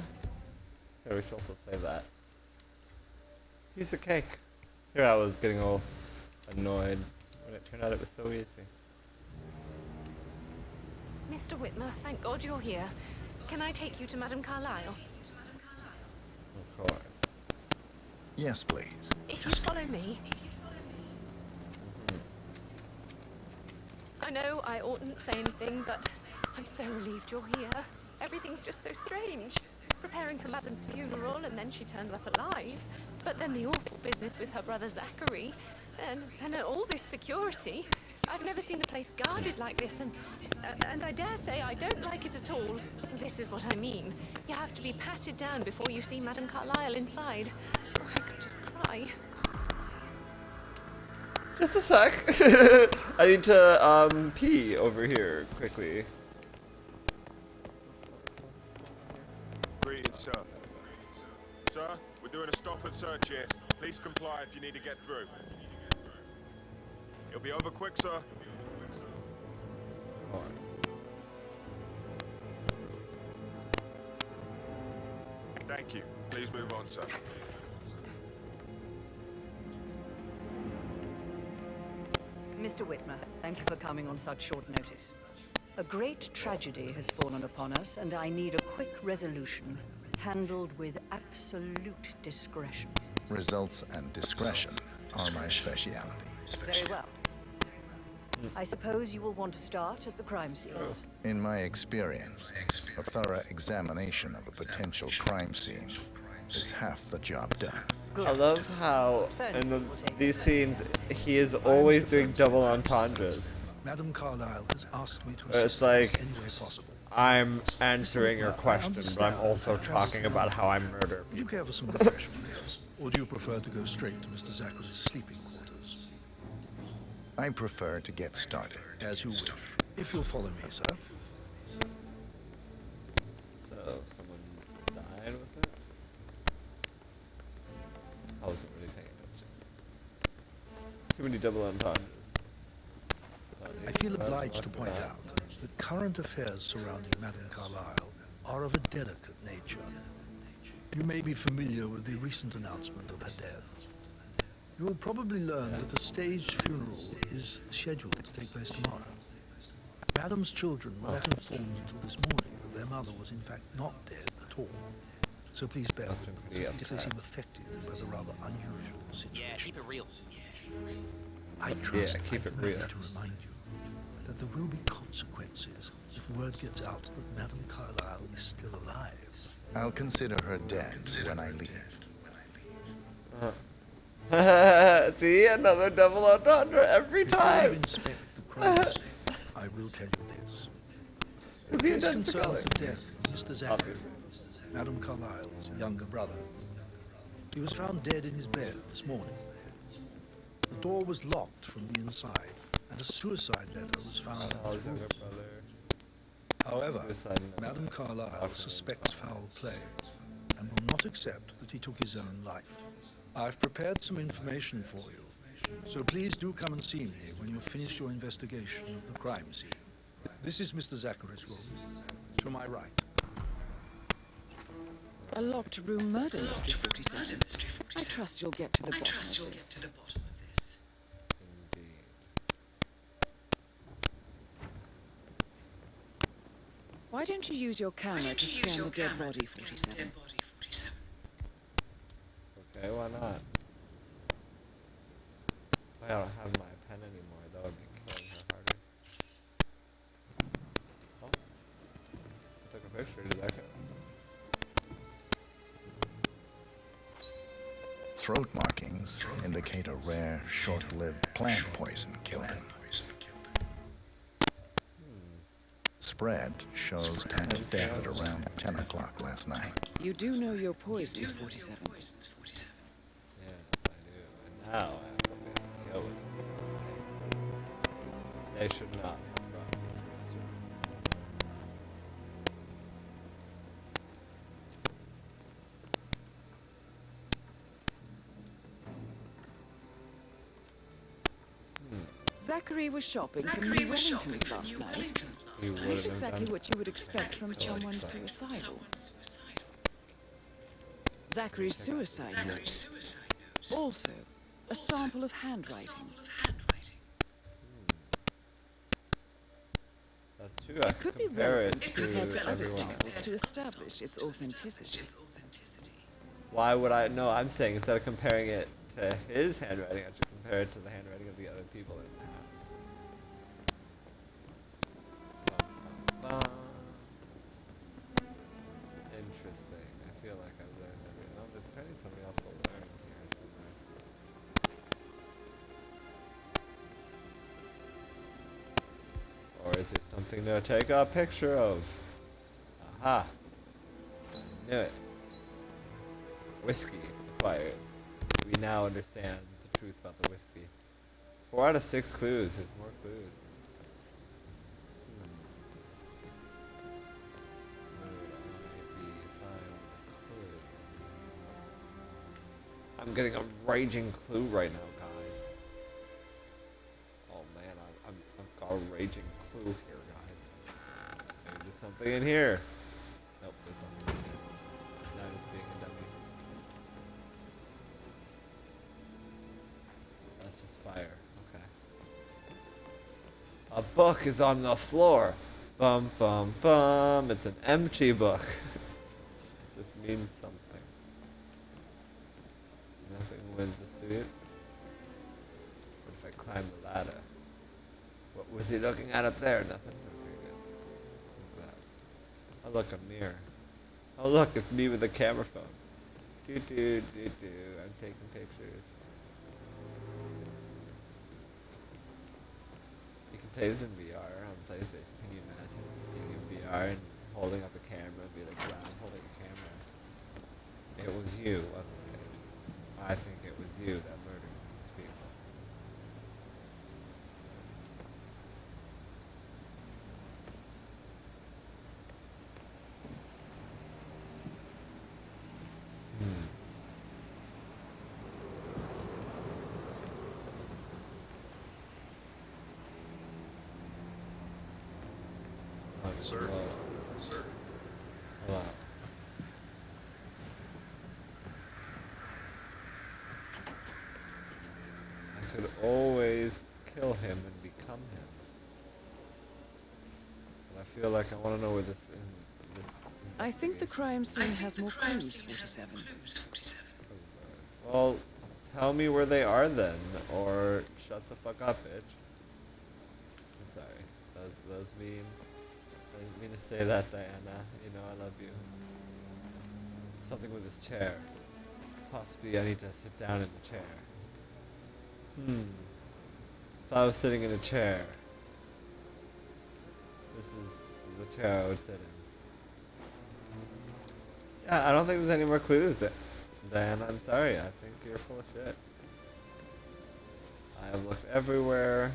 Here, we should also save that. Piece of cake. Here I was getting all annoyed when it turned out it was so easy. Mr. Whitmer, thank God you're here. Can I take you to Madame Carlyle? Of course. Yes, please. If you follow me. I know I oughtn't say anything, but I'm so relieved you're here. Everything's just so strange. Preparing for Madame's funeral, and then she turns up alive. But then the awful business with her brother Zachary, and all this security. I've never seen the place guarded like this, and I dare say I don't like it at all. This is what I mean. You have to be patted down before you see Madame Carlyle inside. Oh, I could just cry. Just a sec. I need to pee over here quickly. Greetings, sir. Sir, we're doing a stop and search here. Please comply if you need to get through. It'll be over quick, sir. Thank you. Please move on, sir. Mr. Whitmer, thank you for coming on such short notice. A great tragedy has fallen upon us, and I need a quick resolution, handled with absolute discretion. Results and discretion are my speciality. Very well. I suppose you will want to start at the crime scene. In my experience, a thorough examination of a potential crime scene is half the job done. I love how in these scenes he is always doing double entendres. Madam Carlyle has asked me to It's assist like, in any way possible. I'm answering your question, but I'm also talking about how I murder Do you people. care for some refreshments, or do you prefer to go straight to Mr. Zachary's sleeping quarters? I prefer to get started. As you wish. If you'll follow me, sir. So, someone died with it? I wasn't really paying attention. Too many double entendres. I feel obliged to point out that current affairs surrounding Madame Carlyle are of a delicate nature. You may be familiar with the recent announcement of her death. You will probably learn that a staged funeral is scheduled to take place tomorrow. Madame's children were not informed until this morning that their mother was in fact not dead at all. So please bear with me if they seem affected by the rather unusual situation. Yeah, keep it real. I trust keep it real. to remind you that there will be consequences if word gets out that Madame Carlyle is still alive. I'll consider her dead when I leave. See, another double entendre every Before you time. inspect the crime scene, I will tell you this. The Is he case identical? concerns the death of Mr. Zachary, Madame Carlyle's younger brother. He was found dead in his bed this morning. The door was locked from the inside, and a suicide letter was found in his room. However, Madame Carlyle suspects foul play and will not accept that he took his own life. I've prepared some information for you, so please do come and see me when you've finished your investigation of the crime scene. This is Mr. Zachary's room, to my right. A locked room, murder mystery 47. I trust you'll get to the bottom of this. Why don't you use your camera to scan the dead body, 47? Okay, why not? I don't have my pen anymore. That would be killing her harder. Oh. I took a picture. Did that go? Throat markings indicate a rare, short-lived plant poison killed him. Spread shows time of death at around 10 o'clock last night. You do know your poisons, 47. Yes, I do. And now I have something to kill with. They should not have brought me to this room. Zachary was shopping for New Wellingtons last night. Not exactly what you would expect from someone suicidal. Zachary's suicide note. Also, a sample of handwriting. That's true. It could be relevant compared to other samples to establish its authenticity. Why would I? No, I'm saying instead of comparing it to his handwriting, I should compare it to the handwriting of the other people in the house. Interesting. I feel like I've learned everything. Oh, there's probably something else to learn here somewhere. Or is there something to take a picture of? Aha! I knew it. Whiskey acquired. We now understand the truth about the whiskey. 4 out of 6 clues. There's more clues. I'm getting a raging clue right now, guys. Oh man, I've got a raging clue here, guys. Maybe there's something in here. Nope, there's nothing in here. Not just being a dummy. That's just fire. Okay. A book is on the floor. Bum bum bum. It's an empty book. This means something. Nothing with the suits. What if I climb the ladder? What was he looking at up there? Nothing. Okay, good. Look at that. Oh look, a mirror. Oh look, it's me with a camera phone. I'm taking pictures. You can play this in VR on PlayStation. Can you imagine being in VR and holding up a camera and be like, wow, I'm holding a camera. It was you, wasn't it? I think it was you that murdered these people. Sir. Sir. Hello. I could always kill him and become him. But I feel like I want to know where this. I think the crime scene has more clues, 47. Well, tell me where they are then, or shut the fuck up, bitch. I'm sorry. That was mean. I didn't mean to say that, Diana. You know I love you. Something with this chair. Possibly I need to sit down in the chair. If I was sitting in a chair, this is the chair I would sit in. Yeah, I don't think there's any more clues, Diana. I'm sorry. I think you're full of shit. I have looked everywhere.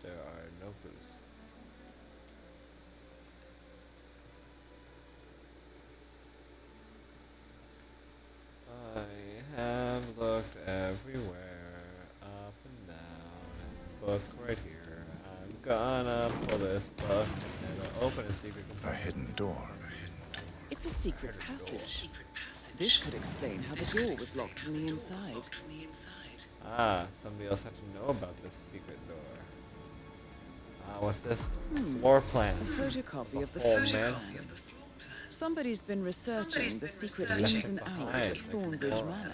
There are no clues. I have looked everywhere, up and down, and book right here. I'm gonna pull this book and it'll open a secret compartment. A hidden door. It's a secret passage. This could explain how the door was locked from the inside. Ah, somebody else had to know about this secret door. What's this? Floor plan. A photocopy of the whole floor mansion. plans. Somebody's been researching the secret ins and outs of Thornbridge Manor.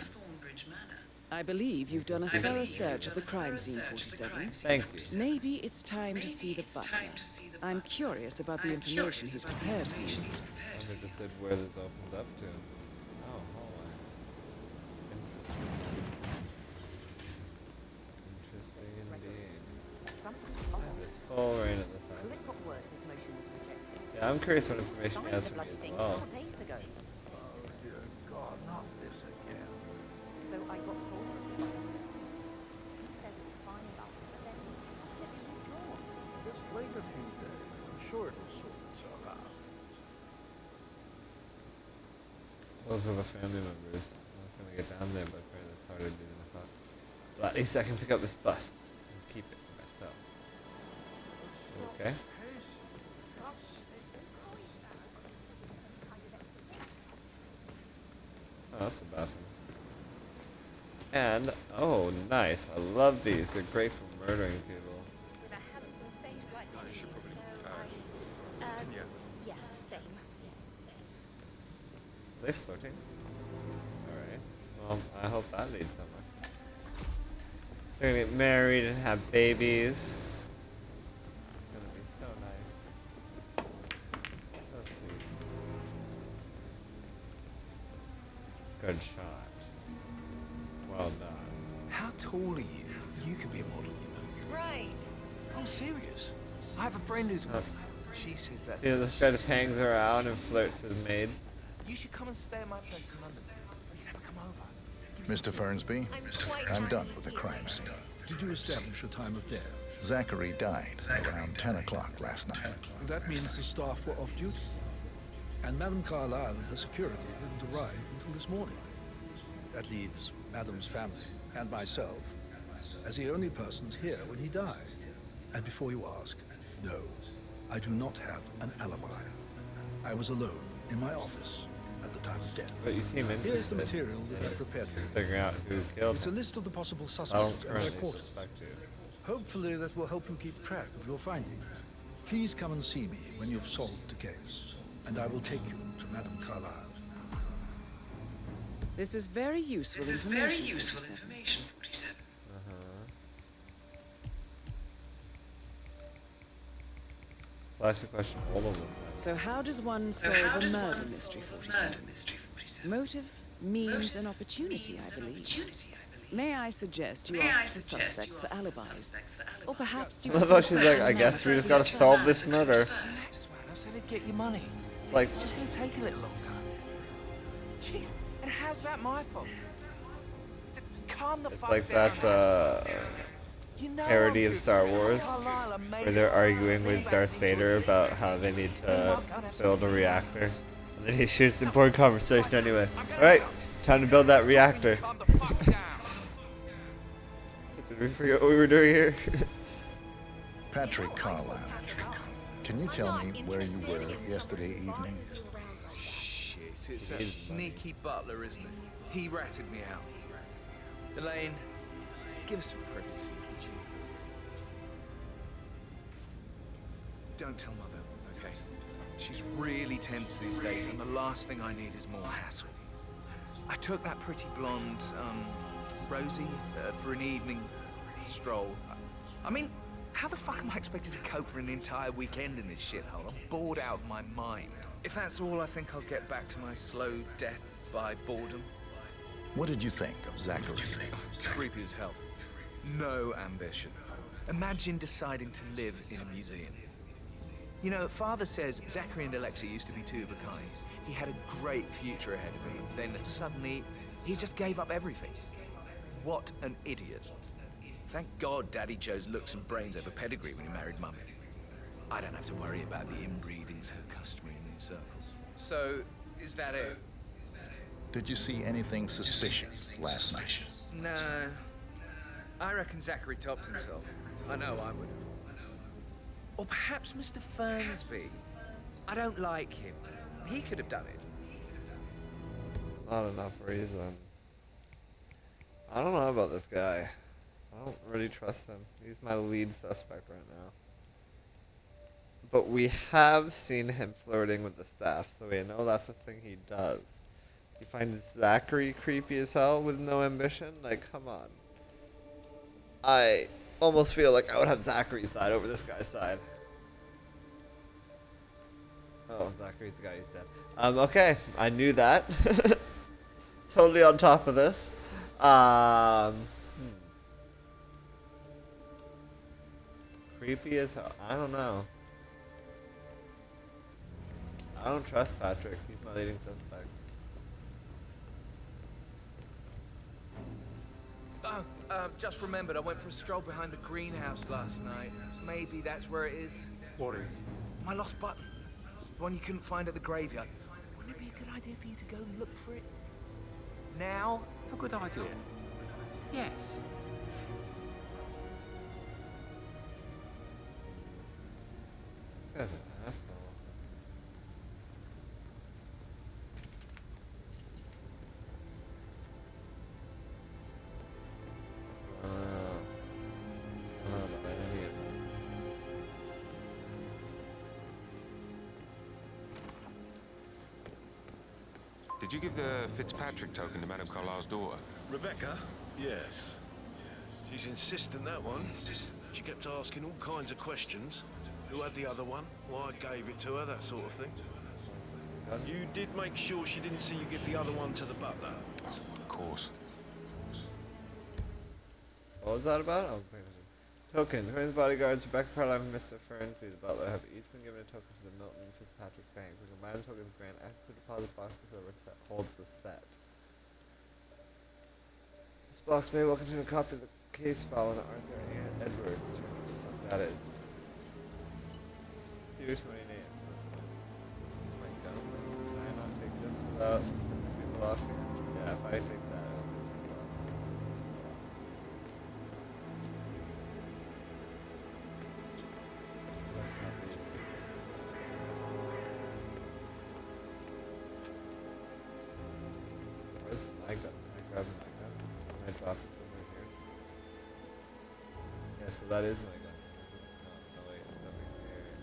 I believe you've done a thorough search of the crime scene, 47. Thank you. Maybe it's time to see the butler. I'm curious about the information he's prepared for you. I wonder just said where this opens up to. Oh, hallway. Interesting indeed. There's full rain at this house. Yeah, I'm curious what information he has for me as well. Oh dear God, not this again. So I got told from the butler. He says it's fine about it, but then he said it was wrong. Just wait a few days. I'm sure it'll sort itself out. Those are the family members. I was gonna get down there, but apparently it's harder to do than I thought. But at least I can pick up this bust and keep it for myself. Okay. Oh, that's a bathroom. And, oh, nice. I love these. They're great for murdering people. With a handsome face like I should probably. Yeah. Yeah, same. Are they flirting? Alright. Well, I hope that leads somewhere. They're gonna get married and have babies. It's gonna be so nice. So sweet. Good shot. Well done. How tall are you? You could be a model, you know. Right. I'm serious. I have a friend who's... She says that's... Yeah, this guy just hangs around and flirts with maids. You should come and stay at my place in London. You never come over. Mr. Fernsby, I'm done with the crime scene. Did you establish a time of death? Zachary died around 10 o'clock last night. That means the staff were off duty. And Madame Carlyle and her security didn't arrive until this morning. That leaves Madam's family and myself as the only persons here when he died. And before you ask, no, I do not have an alibi. I was alone in my office at the time of death. But you seem interested. Here's the material that I prepared for you. Figuring out who killed It's a him. list of the possible I suspects don't and their currently quarters. suspect you. Hopefully that will help you keep track of your findings. Please come and see me when you've solved the case, and I will take you to Madame Carlyle. This is very useful information. 47. So I should question all of them. So how does one solve a murder mystery, 47? Motive, means, and opportunity, I believe. May I suggest you ask the suspects for alibis? Or perhaps you... I love how she's like, I guess we just gotta solve this murder. I said I'd get you money. Like, It's just gonna take a little longer. Jeez, and how's that my fault? Calm the it's fuck like down. that You know parody I'm of good. Star Wars Carlisle, I made where they're it. arguing with Darth Vader about how they need to build a reactor. And then he shoots the important conversation anyway. Alright, time to build that reactor. Did we forget what we were doing here? Patrick Carlyle, can you tell me where you were yesterday evening? Shit, it's that sneaky butler, isn't it? He ratted me out. Elaine, give us some privacy, would you? Don't tell Mother, okay? She's really tense these days, and the last thing I need is more hassle. I took that pretty blonde, Rosie, for an evening stroll. I mean, how the fuck am I expected to cope for an entire weekend in this shithole? I'm bored out of my mind. If that's all, I think I'll get back to my slow death by boredom. What did you think of Zachary? Creepy as hell. No ambition. Imagine deciding to live in a museum. You know, Father says Zachary and Alexa used to be two of a kind. He had a great future ahead of him. Then suddenly, he just gave up everything. What an idiot. Thank God Daddy chose looks and brains over pedigree when he married Mummy. I don't have to worry about the inbreeding so customary in these circles. So, is that it? Did you see anything suspicious last night? No. I reckon Zachary topped himself. I know I would have. Or perhaps Mr. Fernsby. I don't like him. He could have done it. Not enough reason. I don't know about this guy. I don't really trust him. He's my lead suspect right now. But we have seen him flirting with the staff, so we know that's a thing he does. You find Zachary creepy as hell with no ambition? Like, come on. I almost feel like I would have Zachary's side over this guy's side. Oh, Zachary's the guy who's dead. Okay, I knew that. Totally on top of this. Creepy as hell. I don't know. I don't trust Patrick. He's my leading suspect. Just remembered I went for a stroll behind the greenhouse last night. Maybe that's where it is. What is? My lost button. The one you couldn't find at the graveyard. Wouldn't it be a good idea for you to go and look for it? Now? A good idea. Yes. This guy's an asshole. I don't know about any of this. Did you give the Fitzpatrick token to Madame Carlisle's daughter? Rebecca? Yes. She's insisting that one. She kept asking all kinds of questions. Who had the other one? Why I gave it to her, that sort of thing. You did make sure she didn't see you give the other one to the butler? Of course. What was that about? I was paying attention. Tokens. According to the bodyguards, Rebecca Carlisle and Mr. Fernsby, the butler, have each been given a token for the Milton Fitzpatrick Bank. The combined tokens grant access to deposit box to whoever holds the set. This box may well contain a copy of the case file on Arthur Edwards. What the fuck that is. Here's my name. This might go. Can I not take this without pissing people off here? Yeah, if I take that, that is my gun. No, wait, that'd be weird.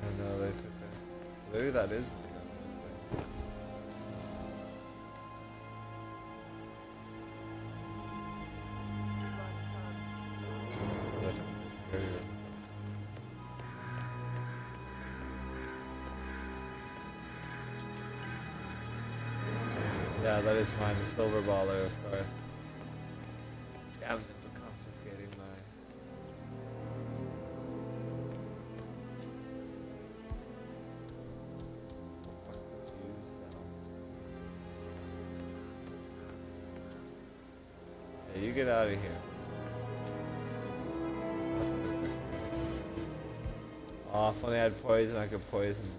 Oh no, they took it. So maybe that is my gun. Yeah, that is mine, the silver baller, of course. Damn them for confiscating my... Fuck's the fuse cell? Yeah, you get out of here. Oh, if only I had poison, I could poison that.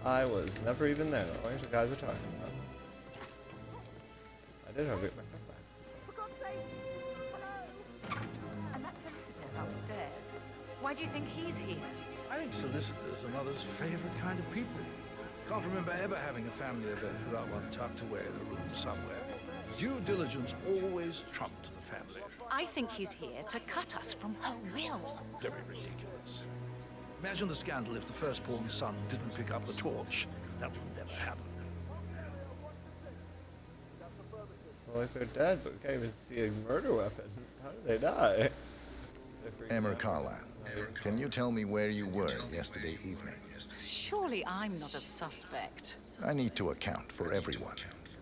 I was never even there. What you guys are talking about? I did have to get my stuff back. For God's sake! Hello! And that solicitor upstairs. Why do you think he's here? I think solicitors are Mother's favorite kind of people. Can't remember ever having a family event without one tucked away in a room somewhere. Due diligence always trumped the family. I think he's here to cut us from her will. Very ridiculous. Imagine the scandal if the firstborn son didn't pick up the torch. That will never happen. Well, if they're dead, but we can't even see a murder weapon, how did they die? Emma Carlisle, can you tell me where you were yesterday evening? Surely I'm not a suspect. I need to account for everyone.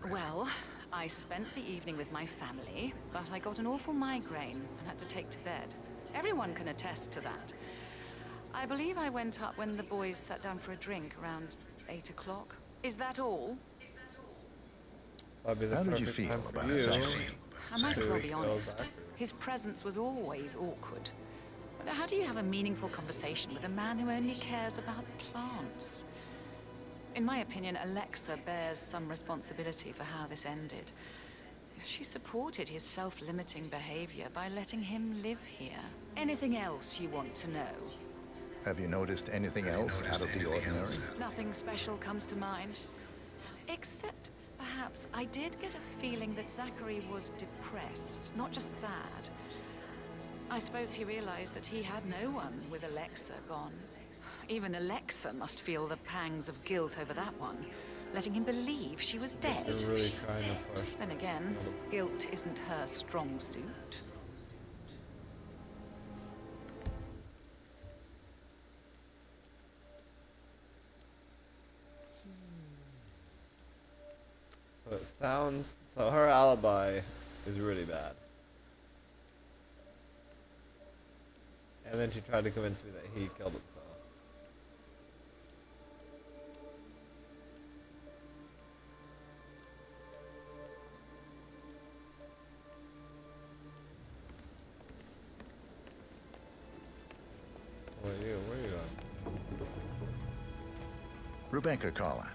Well, I spent the evening with my family, but I got an awful migraine and had to take to bed. Everyone can attest to that. I believe I went up when the boys sat down for a drink around 8 o'clock. Is that all? How did you feel about Zachary? I might as well be honest. His presence was always awkward. But how do you have a meaningful conversation with a man who only cares about plants? In my opinion, Alexa bears some responsibility for how this ended. She supported his self-limiting behavior by letting him live here. Anything else you want to know? Have you noticed anything else out of the ordinary? Nothing special comes to mind. Except, perhaps, I did get a feeling that Zachary was depressed, not just sad. I suppose he realized that he had no one with Alexa gone. Even Alexa must feel the pangs of guilt over that one, letting him believe she was dead. They're really trying to push. Then again, guilt isn't her strong suit. So it sounds, so her alibi is really bad. And then she tried to convince me that he killed himself. Where are you going? Rebecca Carlisle.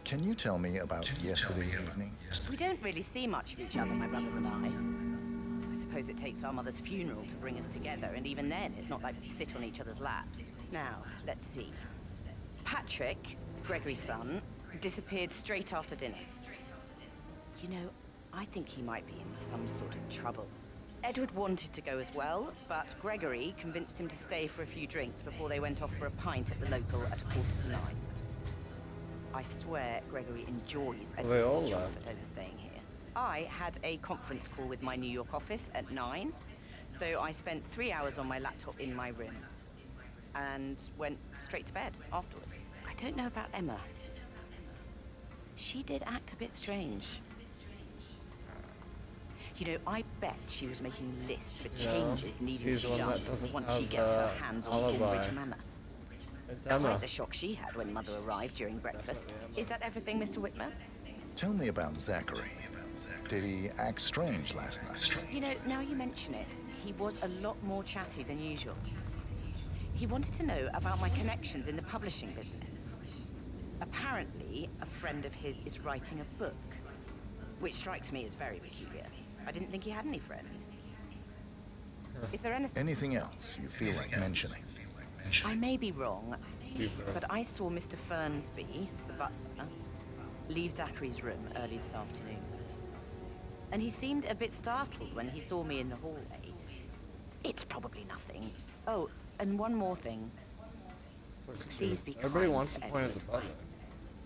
Can you tell me about yesterday evening? We don't really see much of each other, my brothers and I. I suppose it takes our mother's funeral to bring us together, and even then, it's not like we sit on each other's laps. Now, let's see. Patrick, Gregory's son, Disappeared straight after dinner. You know, I think he might be in some sort of trouble. Edward wanted to go as well, but Gregory convinced him to stay for a few drinks before they went off for a pint at the local at 9:15. I swear Gregory enjoys Edward's discomfort overstaying here. I had a conference call with my New York office at 9, so I spent 3 hours on my laptop in my room and went straight to bed afterwards. I don't know about Emma. She did act a bit strange. You know, I bet she was making lists for changes needing to be done once she gets her hands on Aldridge Manor. It's Emma. Quite the shock she had when Mother arrived during breakfast. Is that everything, Mr. Whitmer? Tell me about Zachary. Did he act strange last night? You know, now you mention it, he was a lot more chatty than usual. He wanted to know about my connections in the publishing business. Apparently, a friend of his is writing a book, which strikes me as very peculiar. I didn't think he had any friends. Is there anything... Anything else you feel like mentioning? I may be wrong, but I saw Mr. Fernsby, the butler, leave Zachary's room early this afternoon. And he seemed a bit startled when he saw me in the hallway. It's probably nothing. Oh, and one more thing. So Please be kind. Everybody wants to point at the butler.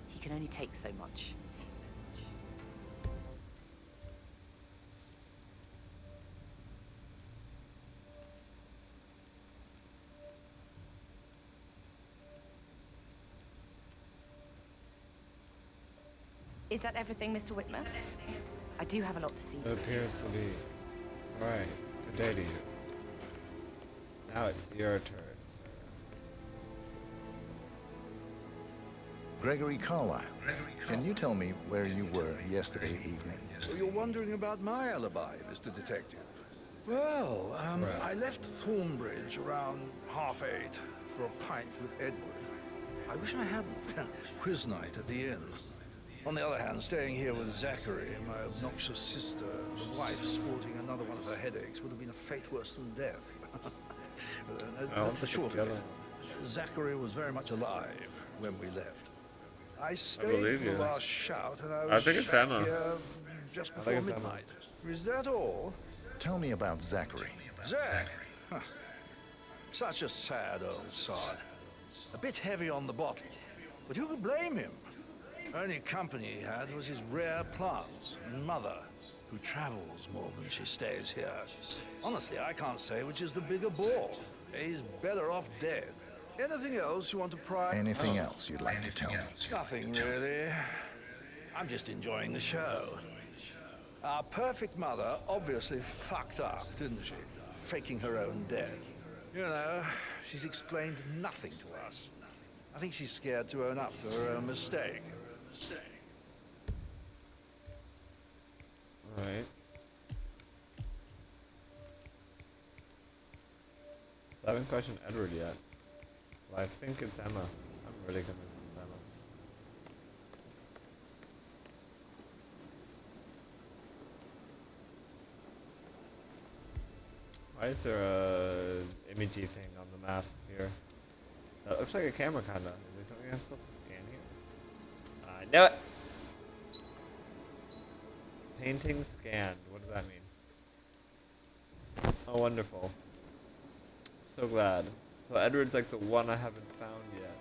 He can only take so much. Is that everything, Mr. Whitmer? I do have a lot to see to. It appears to be. Alright, good day to you. Now it's your turn, sir. Gregory Carlyle, can you tell me where you were yesterday evening? So you're wondering about my alibi, Mr. Detective. Well, I left Thornbridge around 8:30 for a pint with Edward. I wish I hadn't. Quiz night at the inn. On the other hand, staying here with Zachary, my obnoxious sister, and the wife sporting another one of her headaches would have been a fate worse than death. The short of it, Zachary was very much alive when we left. I stayed for the last shout, and I was back here just before midnight. Is that all? Tell me about Zachary. Zach? Huh. Such a sad old sod. A bit heavy on the bottle, but who could blame him? Only company he had was his rare plants and mother, who travels more than she stays here. Honestly, I can't say which is the bigger bore. He's better off dead. Anything else you want to pry? Anything else you'd like to tell me? Nothing really. I'm just enjoying the show. Our perfect mother obviously fucked up, didn't she? Faking her own death. You know, she's explained nothing to us. I think she's scared to own up to her own mistake. Alright. I haven't questioned Edward yet. Well, I think it's Emma. I'm really convinced it's Emma. Why is there a imagey thing on the map here? That looks like a camera kinda. Is there something I'm supposed to scan here? I know it! Painting scanned. What does that mean? Oh, wonderful. So glad. So Edward's like the one I haven't found yet.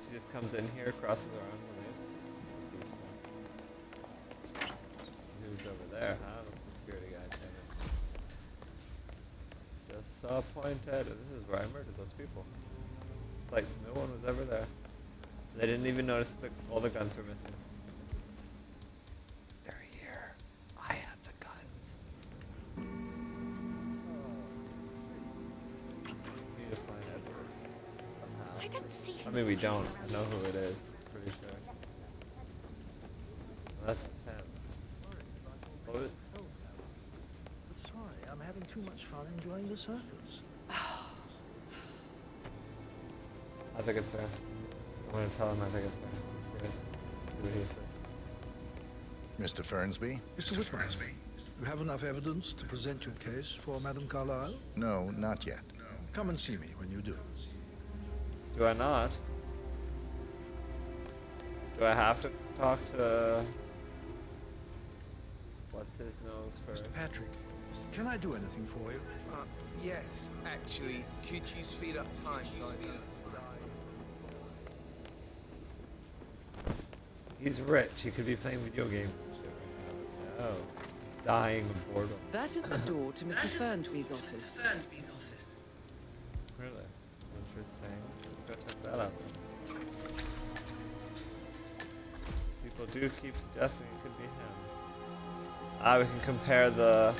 She just comes in here, crosses her arms, and leaves. That's useful. Who's over there, huh? That's the security guy. Disappointed. This is where I murdered those people. It's like no one was ever there. They didn't even notice that all the guns were missing. They're here. I have the guns. We need to find Edward somehow. I don't see him. I mean, we don't. I know who it is. Pretty sure. Unless it's him. What was it? Sorry, I'm having too much fun enjoying the circus. I think it's her. I'm gonna tell him I think it's her. See what he says. Mr. Fernsby? Mr. Whitmer, you have enough evidence to present your case for Madame Carlyle? No, not yet. Come and see me when you do. Do I not? Do I have to talk to... What's his nose first? Mr. Patrick, can I do anything for you? Yes, actually. Could you speed up time so I can... He's rich. He could be playing video games and shit right now. Oh, he's dying of boredom. That is the door to Mr. Fernsby's office. Really? Interesting. Let's go check that out then. People do keep suggesting it could be him. Ah, we can compare the...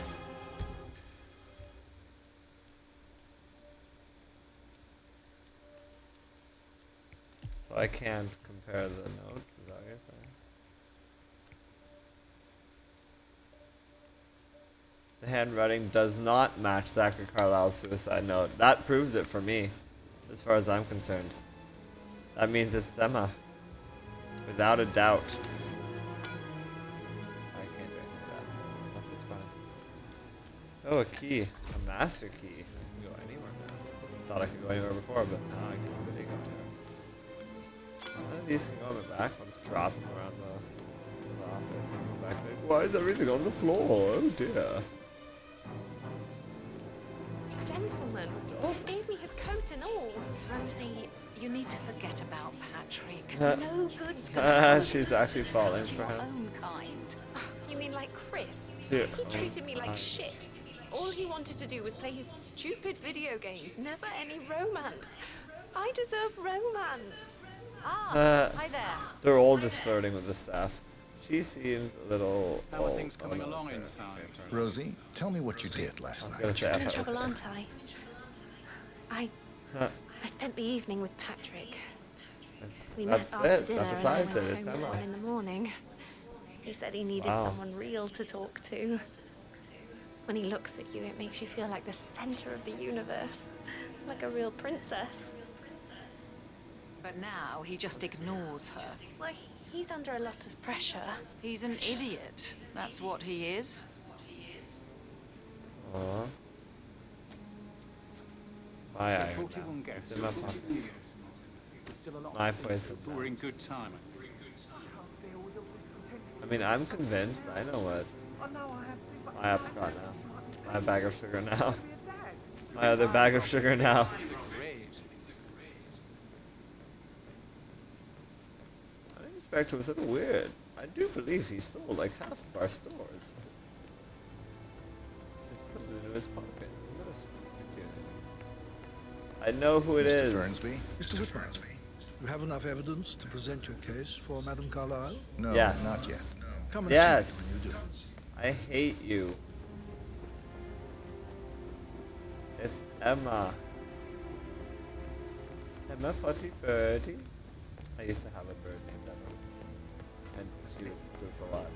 So I can't compare the notes, is that what you're saying? The handwriting does not match Zachary Carlisle's suicide note. That proves it for me, as far as I'm concerned. That means it's Emma. Without a doubt. I can't do anything with that. That's just fine. Oh, a key. A master key. I can go anywhere now. Thought I could go anywhere before, but now I can really go anywhere. None of these can go on the back. I'll just drop them around the office and come back like, why is everything on the floor? Oh dear. Gentlemen, he gave me his coat and all. Rosie, you need to forget about Patrick. No good's gonna come. She's actually falling for him. Own kind. You mean like Chris? Yeah. He treated me like shit. All he wanted to do was play his stupid video games. Never any romance. I deserve romance. Hi there. They're all just flirting with the staff. She seems a little... How are things coming along inside? Rosie, tell me what you did last night. I'm in trouble, aren't I? I spent the evening with Patrick. We met after dinner and I went home at 1 in the morning. He said he needed someone real to talk to. When he looks at you, it makes you feel like the center of the universe. Like a real princess. But now he just ignores her. Well, he's under a lot of pressure. He's an idiot. That's what he is. Aww. My iron now. It's in my pocket. My place of We're in good time. I mean, I'm convinced. I know what. My apricot now. My bag of sugar now. My other bag of sugar now. Spectrum was a little weird. I do believe he stole like half of our stores. Just put it into his pocket. I know who it is. Mr. Fernsby? Mr. Whitman, you have enough evidence to present your case for Madame Carlyle? No, yes. Not yet. Come and see me when you do. I hate you. It's Emma. Emma Potty Birdie. I used to have a bird named Emma. And she would goof a lot.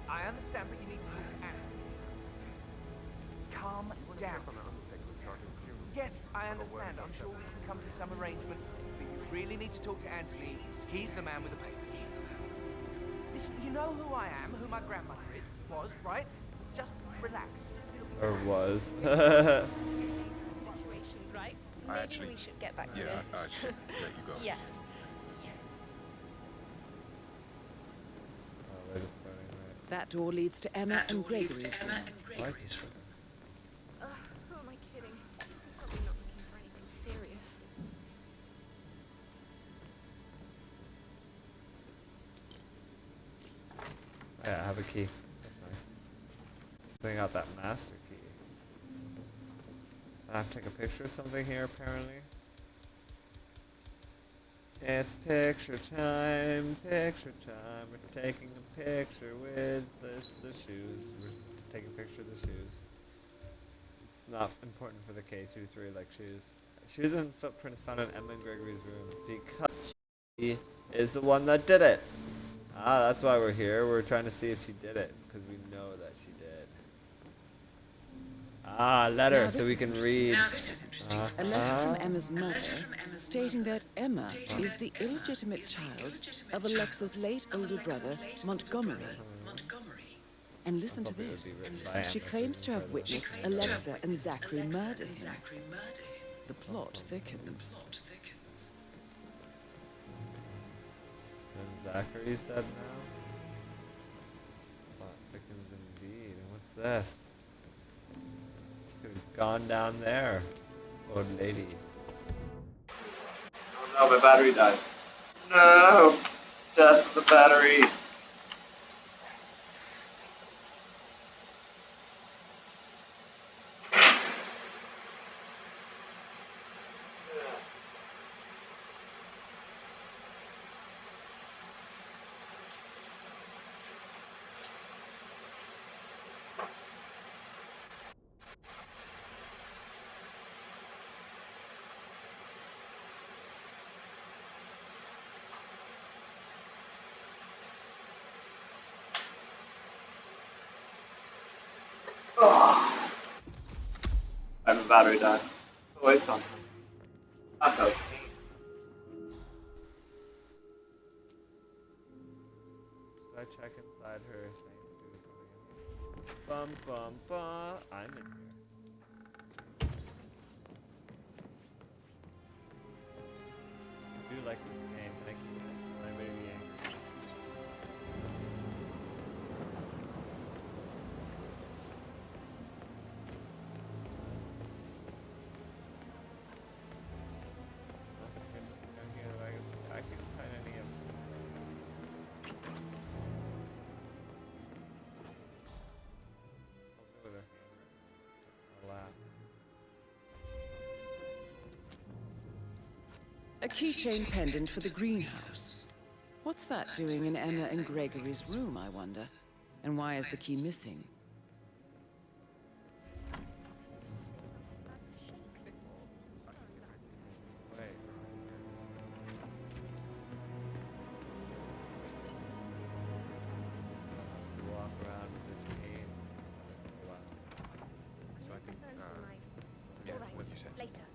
I understand, but you need to talk to Anthony. Calm down. Yes, I understand. I'm sure we can come to some arrangement, but you really need to talk to Anthony. He's the man with the papers. Listen, you know who I am, who my grandmother was, right? Just relax. Or was. Situations, right? Maybe we should get back to it. Yeah, I should let you go. Yeah. That door leads to Emma and Gregory's room. Who am I kidding? He's probably not looking for anything serious. Yeah, I have a key. That's nice. Bring out that master key. I have to take a picture of something here, apparently. It's picture time, picture time. We're taking a picture with the shoes. We're taking a picture of the shoes. It's not important for the case. We just really like shoes. Shoes and footprints found in Emma and Gregory's room because she is the one that did it. Ah, that's why we're here. We're trying to see if she did it because we know that she did. Ah, letter, so we can read. A letter from Emma's mother stating that Emma is the illegitimate child of Alexa's late older brother, Montgomery. And listen to this. She claims to have witnessed Alexa and Zachary murder him. The plot thickens. And Zachary said now? Plot thickens indeed. And what's this? Could have gone down there. Old lady. Oh no, my battery died. No! Death of the battery. Oh. I have a battery died. It's always something. That does me. Should I check inside her thing, see if there's something in here? Bum bum bum. I'm in here. I do like this game. Can I keep it? Will anybody be angry? I can find any of something with her hand. Relax. A keychain pendant for the greenhouse. What's that doing in Emma and Gregory's room, I wonder? And why is the key missing? Wait. Walk around with this cane. Wow. So I think, yeah, what you said. Later.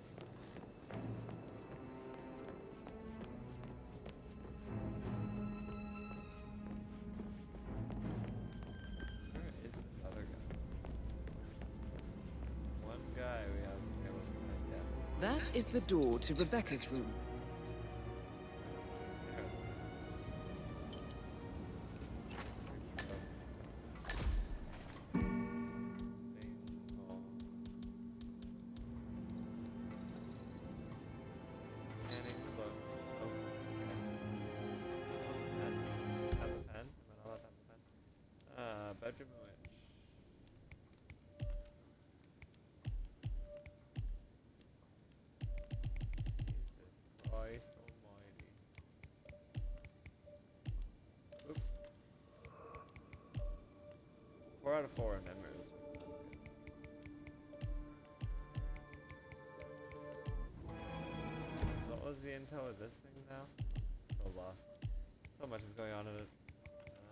Where is this other guy? One guy we haven't been able to find yet. That is the door to Rebecca's room. Scanning the book. Oh, pen. Have the pen? Am I not allowed to have the pen? Bedroom witch. Jesus Christ almighty. Oops. 4 out of 4 in memories. So what was the intel with this thing now? So lost. So much is going on in it.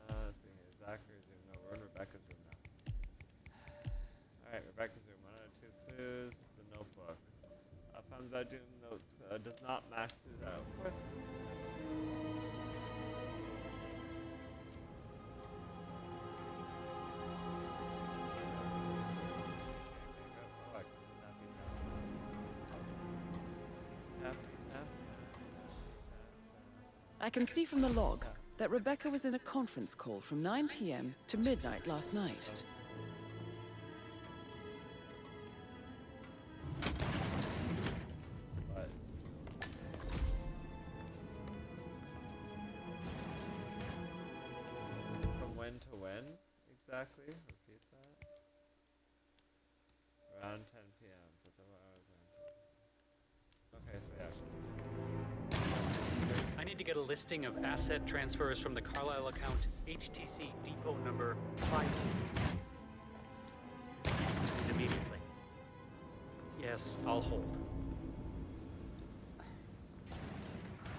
Let's see here. Zachary's room. No, we're in Rebecca's room now. Alright, Rebecca's room. 1 out of 2 clues. The notebook. I found bedroom notes. Does not match Susan. Of course. I can see from the log that Rebecca was in a conference call from 9 p.m. to midnight last night. But from when to when exactly? Repeat that. Around 10 p.m. for several hours around 10 p.m. Okay, so yeah. I need to get a listing of asset transfers from the Carlisle account, HTC depot number 5. Immediately. Yes, I'll hold.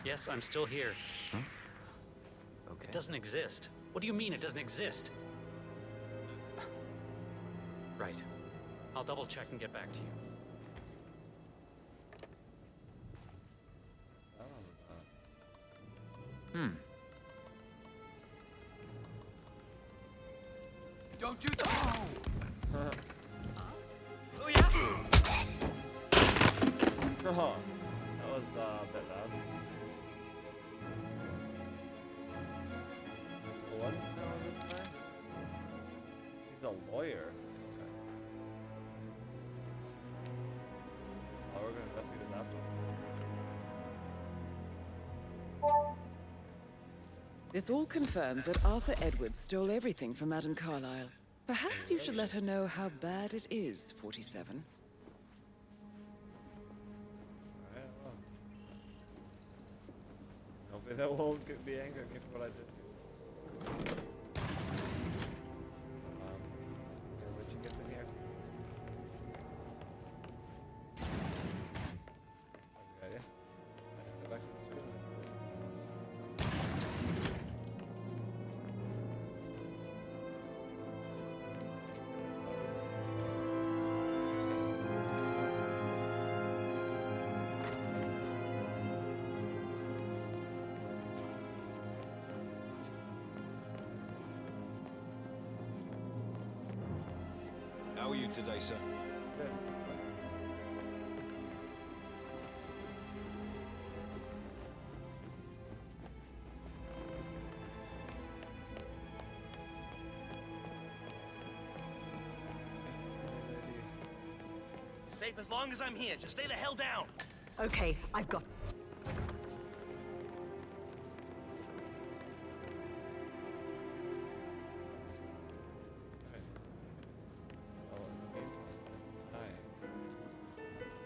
Yes, I'm still here. Huh? Okay. It doesn't exist. What do you mean it doesn't exist? Right. I'll double check and get back to you. Don't do that! Oh yeah! Oh, that was a bit loud. a lawyer. Okay. Oh, we're gonna investigate his laptop. This all confirms that Arthur Edwards stole everything from Madame Carlyle. Perhaps you should let her know how bad it is, 47. Alright, well. Hopefully that won't be angry at me for what I did. What you get in here? That's a good idea. Let's go back to this room then. How are you today, sir? Good. Safe as long as I'm here. Just stay the hell down. Okay, I've got...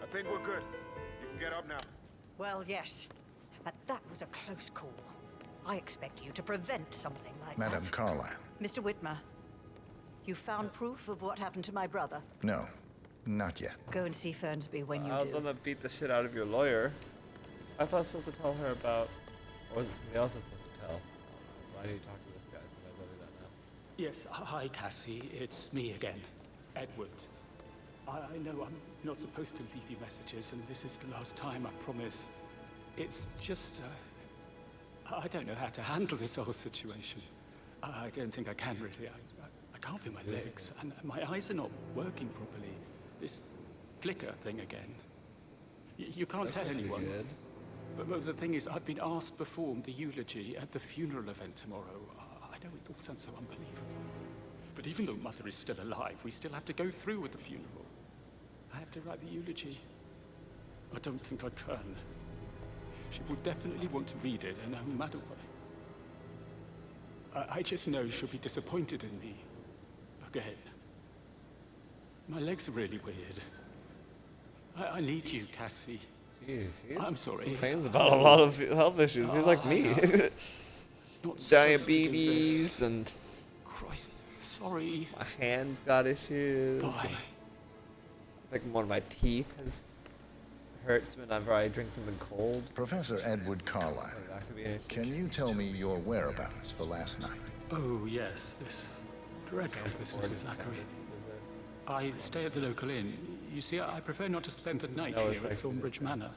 I think we're good. You can get up now. Well, yes. But that was a close call. I expect you to prevent something like Madame that. Carlyle. Mr. Whitmer, you found proof of what happened to my brother? No, not yet. Go and see Fernsby when you I was do. gonna beat the shit out of your lawyer. I thought I was supposed to tell her about... Or was it somebody else I was supposed to tell? Why do you talk to this guy? So might as well do that now. Yes, hi, Cassie. It's me again, Edward. I know I'm not supposed to leave you messages, and this is the last time, I promise. It's just, I don't know how to handle this whole situation. I don't think I can, really. I can't feel my legs, and my eyes are not working properly. This flicker thing again. You can't tell anyone. Good. But the thing is, I've been asked to perform the eulogy at the funeral event tomorrow. I know it all sounds so unbelievable. But even though Mother is still alive, we still have to go through with the funeral. I have to write the eulogy. I don't think I can. She will definitely want to read it, and no matter what. I just know she'll be disappointed in me. Again. My legs are really weird. I need you, Cassie. Jeez, I'm sorry. Complains about a lot of health issues. He's like me. Diabetes and... Christ, sorry. My hands got issues. Bye. I think one of my teeth hurts whenever I drink something cold. Professor Edward Carlyle, That could be an issue. can you tell me your whereabouts for last night? Oh, yes, this dreadful business with Zachary. I stay at the local inn. You see, I prefer not to spend the night No, it's here at actually Thornbridge this, Manor.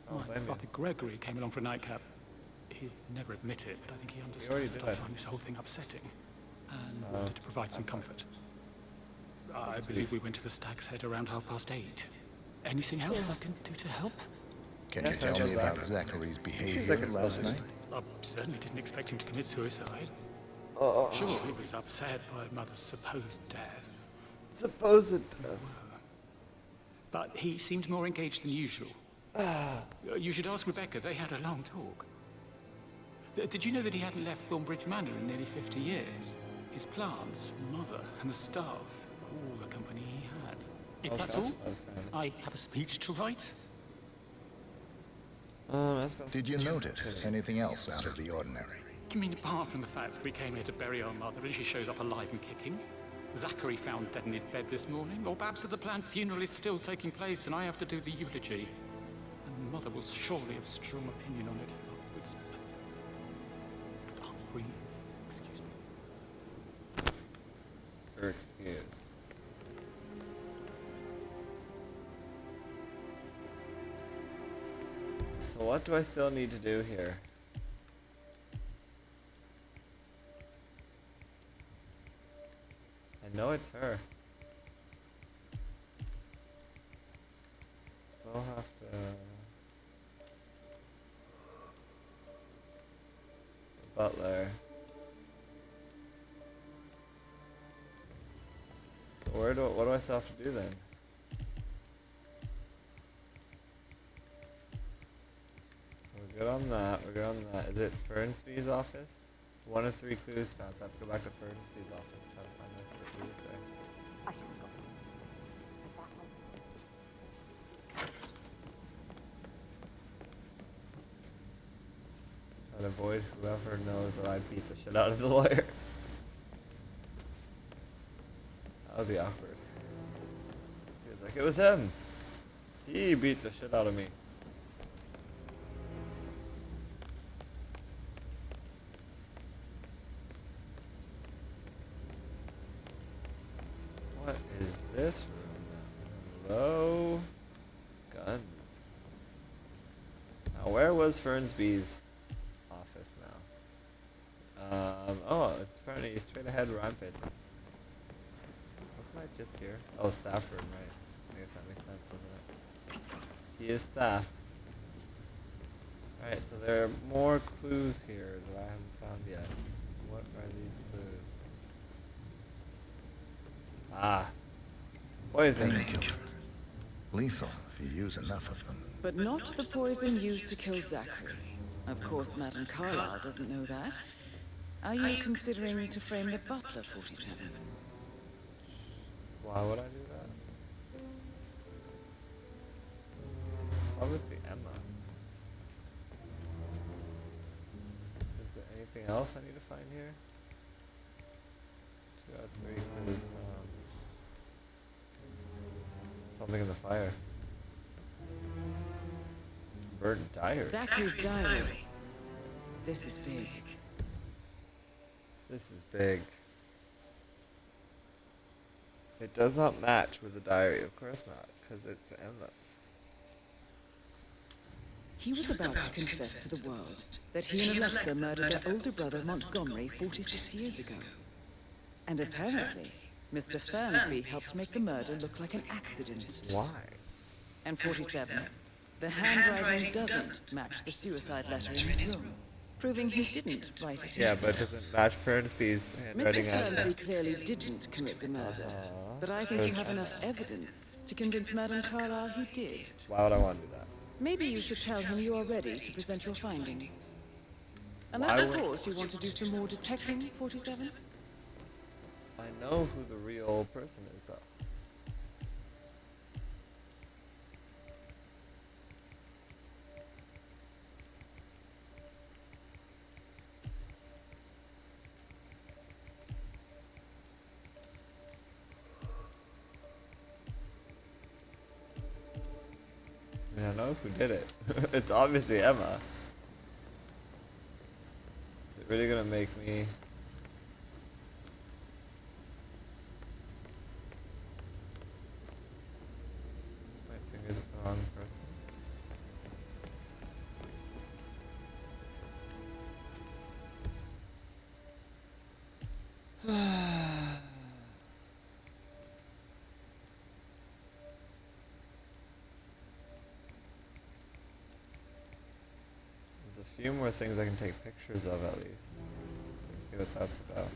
Oh, My blame you. brother Gregory came along for a nightcap. He'd never admit it, but I think he already understands did that I it. find this whole thing upsetting and Oh, wanted to provide some comfort. I believe we went to the Stag's Head around 8:30. Anything else I can do to help? Can you tell me about Zachary's behavior last night? I certainly didn't expect him to commit suicide. Oh. Sure, he was upset by Mother's supposed death. Supposed death. But he seemed more engaged than usual. You should ask Rebecca. They had a long talk. Did you know that he hadn't left Thornbridge Manor in nearly 50 years? His plants, Mother, and the staff, all the company he had. If that's all, I have a speech to write. Did you notice anything else out of the ordinary? You mean apart from the fact that we came here to bury our mother and she shows up alive and kicking? Zachary found dead in his bed this morning, or perhaps that the planned funeral is still taking place and I have to do the eulogy. And Mother will surely have strong opinion on it afterwards. I can't breathe. Excuse me. You're excused. So what do I still need to do here? I know it's her. So I'll have to... The butler. What do I still have to do then? So we're good on that. We're good on that. Is it Fernsby's office? 1 of 3 clues found. So I have to go back to Fernsby's office and try to find this other clue. So. Try to avoid whoever knows that I beat the shit out of the lawyer. That would be awkward. He was like, it was him. He beat the shit out of me. What is this room? Hello? Guns. Now, where was Fernsby's office now? Oh, it's apparently straight ahead where I'm facing. Wasn't I just here? Oh, staff room, right. I guess that makes sense, doesn't it? He is staff. Alright, so there are more clues here that I haven't found yet. What are these clues? Ah. Poison. Painkillers. Lethal if you use enough of them. But not the poison used to kill Zachary. Of course, Madame Carlyle doesn't know that. Are you considering to frame the butler, 47? Why would I do that? It's obviously Emma. Is there anything else I need to find here? 2 out of 3 clues found. Something in the fire. Burnt diary. Zachary's diary. This is big. This is big. It does not match with the diary, of course not, because it's Emma's. He was about to confess to the world that he and Alexa murdered their older brother Montgomery 46 years ago. And apparently, Mr. Fernsby helped make the murder look like an accident. Why? And 47, the handwriting doesn't match the suicide letter in his room, proving he didn't write it Yeah, himself. but it doesn't match Fernsby's handwriting. Mr. Fernsby clearly didn't commit the murder, but I think you have enough evidence to convince Madame Carlyle he did. Why would I want to do that? Maybe you should tell him you are ready to present your findings. Unless, of course, you want to do some more detecting, 47? I know who the real person is, though. I mean, I know who did it. It's obviously Emma. Is it really gonna make me... My finger's the wrong person. There's a few more things I can take pictures of at least. Let's see what that's about.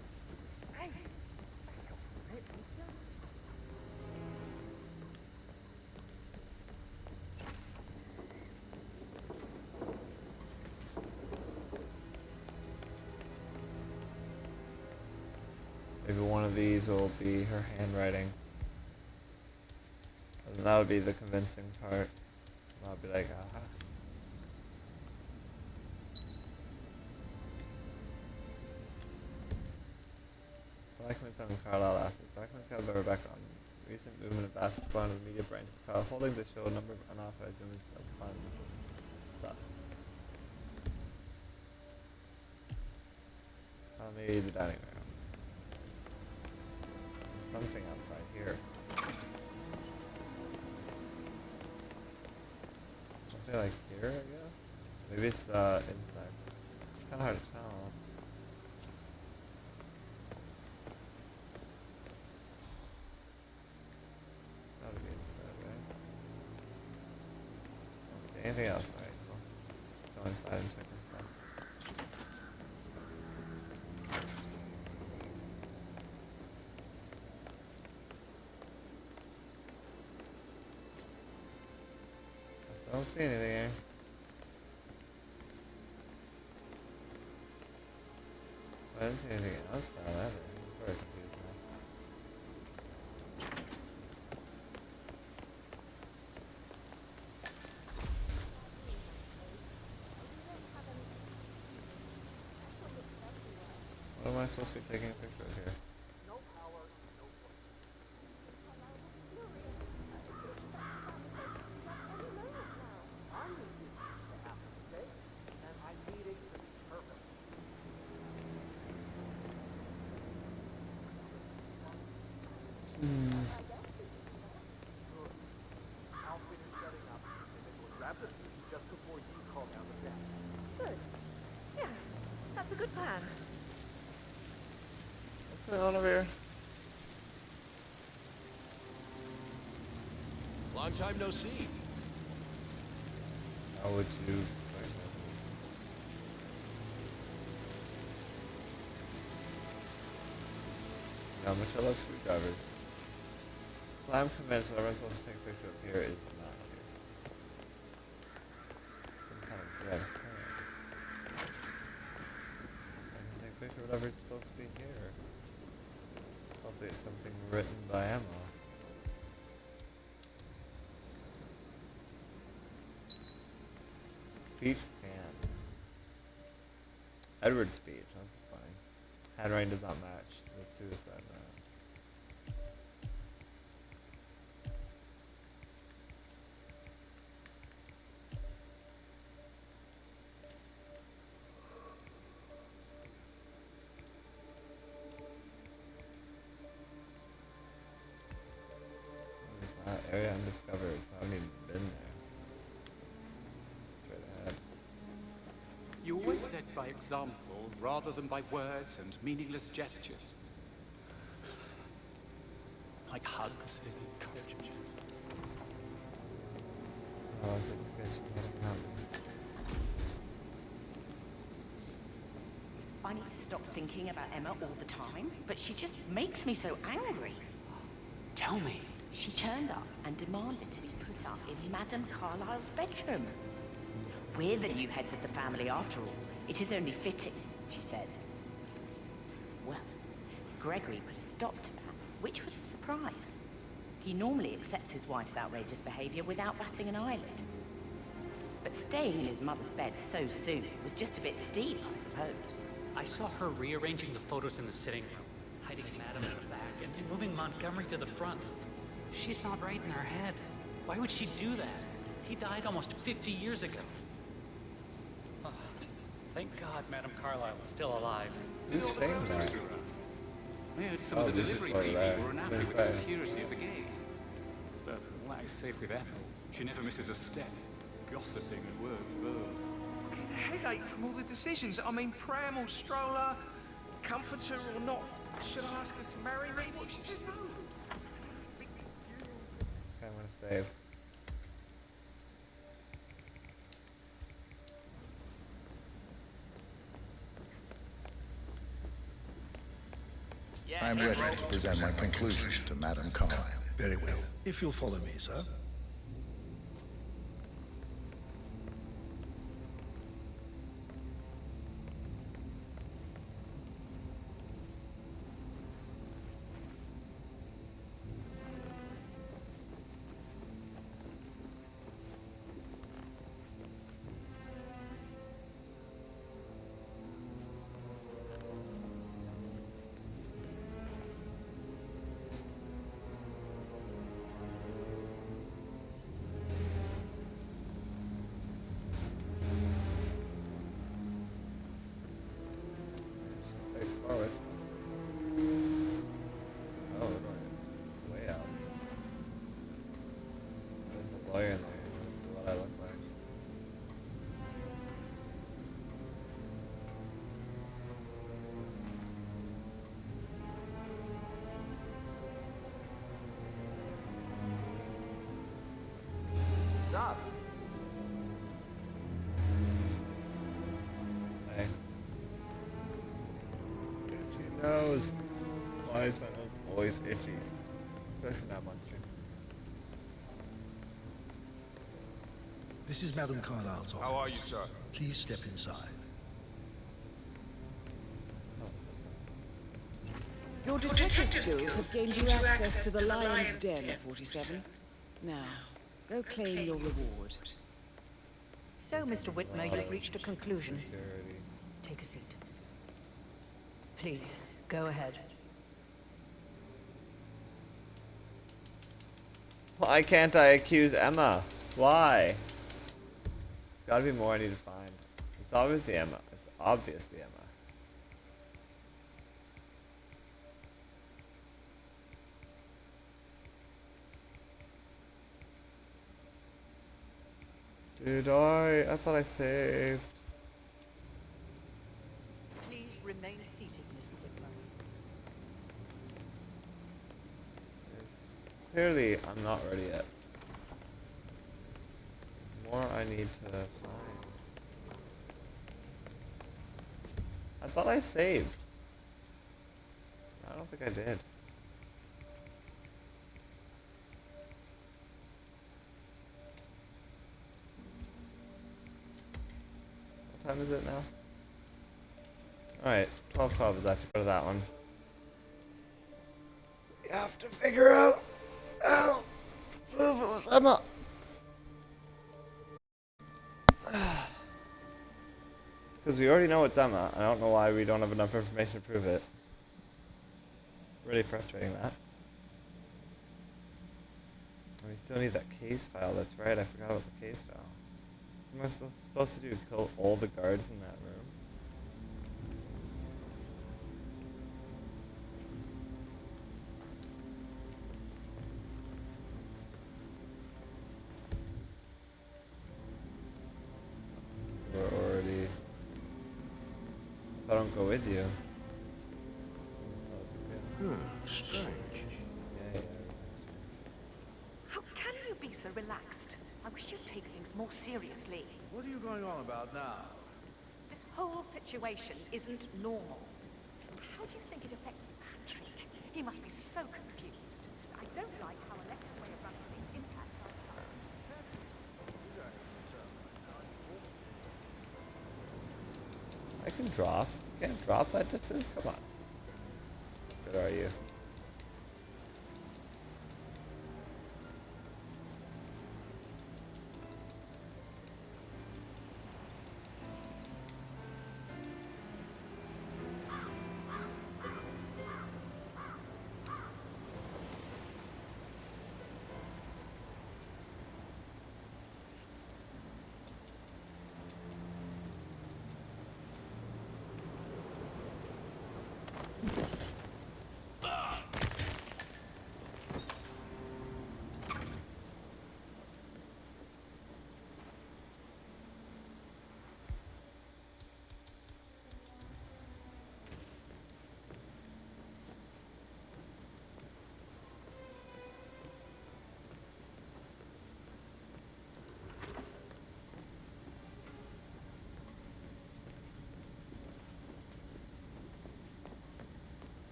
Maybe one of these will be her handwriting. And that would be the convincing part. And I'll be like, aha. Documents on Carlisle assets. Documents held by Rebecca on recent movement of assets gone to the media branch of Carlisle Holdings that show a number of unauthorized movements of funds and stuff. On the dining room. And something outside here. Something like here, I guess? Maybe it's inside. It's kinda hard to tell. Gotta be inside, right? Don't see anything else. Alright, cool. Go inside and check inside. don't see anything here. I don't see anything else though either. I'm very confused now. What am I supposed to be taking a picture of here? Good. Yeah, that's a good plan. What's going on over here? Long time no see. How would you... Now, much I love screwdrivers. So I'm convinced whatever I'm supposed to take a picture of here is not here. Some kind of red herring. I can take a picture of whatever's supposed to be here. Hopefully it's something written by Emma. Speech scan. Edward's speech, that's funny. Handwriting does not match the suicide note. What is that? Area undiscovered, so I haven't even been there. Straight ahead. You always led by example rather than by words and meaningless gestures. Like hugs and encouragement. Oh, this is good. She made it happen. I need to stop thinking about Emma all the time, but she just makes me so angry. Tell me. She turned up and demanded to be put up in Madame Carlyle's bedroom. We're the new heads of the family after all. It is only fitting, she said. Well, Gregory put a stop to that, which was a surprise. He normally accepts his wife's outrageous behavior without batting an eyelid. But staying in his mother's bed so soon was just a bit steep, I suppose. I saw her rearranging the photos in the sitting room, hiding Madame in the back, and moving Montgomery to the front. She's not right in her head. Why would she do that? He died almost 50 years ago. Oh, thank God Madame Carlyle is still alive. Who's saying that? I heard some of the delivery people were unhappy with the security of the gate. But like safe with Ethel, she never misses a step. Gossiping at work, both. Getting a headache from all the decisions. I mean, pram or stroller, comforter or not. Should I ask her to marry me? What if she says no? Okay, I'm gonna save. I'm ready to present my conclusion to Madame Carlyle. Very well. If you'll follow me, sir. Forward. Oh, we're going way out. There's a lawyer in there. That's what I look like. What's up? Hey. Itchy nose. Why is my nose always itchy? Especially now on stream. This is Madame Carlyle's office. How are you, sir? Please step inside. Your detective skills have gained you access to the Lion's Den, 47. Now, go claim your reward. So, Mr. Whitmer, you've reached a conclusion. Take a seat. Please, go ahead. Why can't I accuse Emma? Why? There's gotta be more I need to find. It's obviously Emma. It's obviously Emma. Dude, I thought I saved. Please remain seated, Mr. Whitmer. Clearly, I'm not ready yet. More I need to find. I thought I saved. I don't think I did. What time is it now? Alright, 12:12 is actually part of that one. We have to figure out how to prove it was Emma. Because we already know it's Emma. I don't know why we don't have enough information to prove it. Really frustrating that. And we still need that case file. That's right, I forgot about the case file. What am I supposed to do? Kill all the guards in that room? So we're already... If I don't go with you... Strange. Yeah. How can you be so relaxed? I wish you'd take things more seriously. What are you going on about now? This whole situation isn't normal. How do you think it affects Patrick? He must be so confused. I don't like how Alexa's way of running things impacts our lives. I can drop. Can't drop that distance? Come on. How good are you?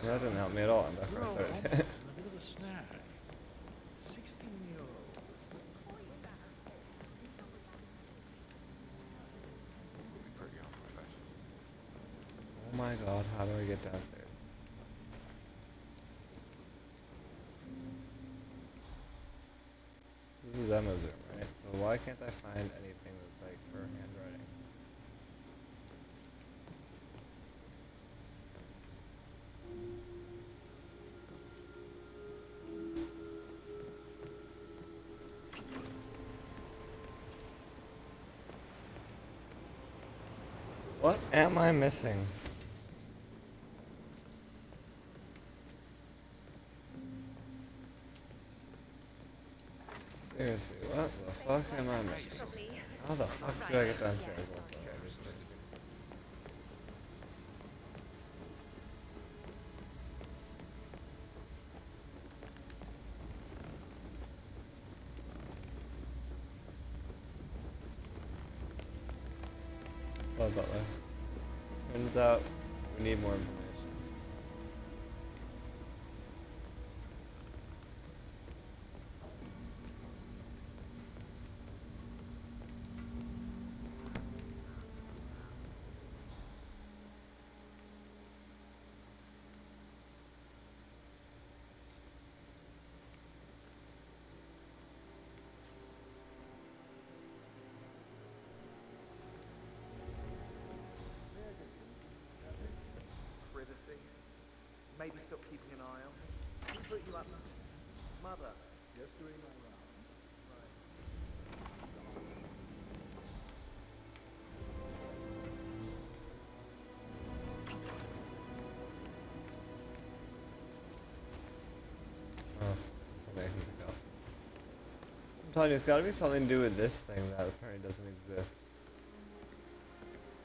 Well, that didn't help me at all after I started. A bit of a snack. 16-year-old. Oh my god, how do I get downstairs? This is Emma's room, right? So why can't I find anything that's like her handwriting? What am I missing? Seriously, what the fuck am I missing? How the fuck do I get downstairs also? I just Well, Butler. Turns out we need more information. maybe stop keeping an eye on me? Put you up. Mother. Just doing my round. I'm telling you, it's gotta be something to do with this thing that apparently doesn't exist.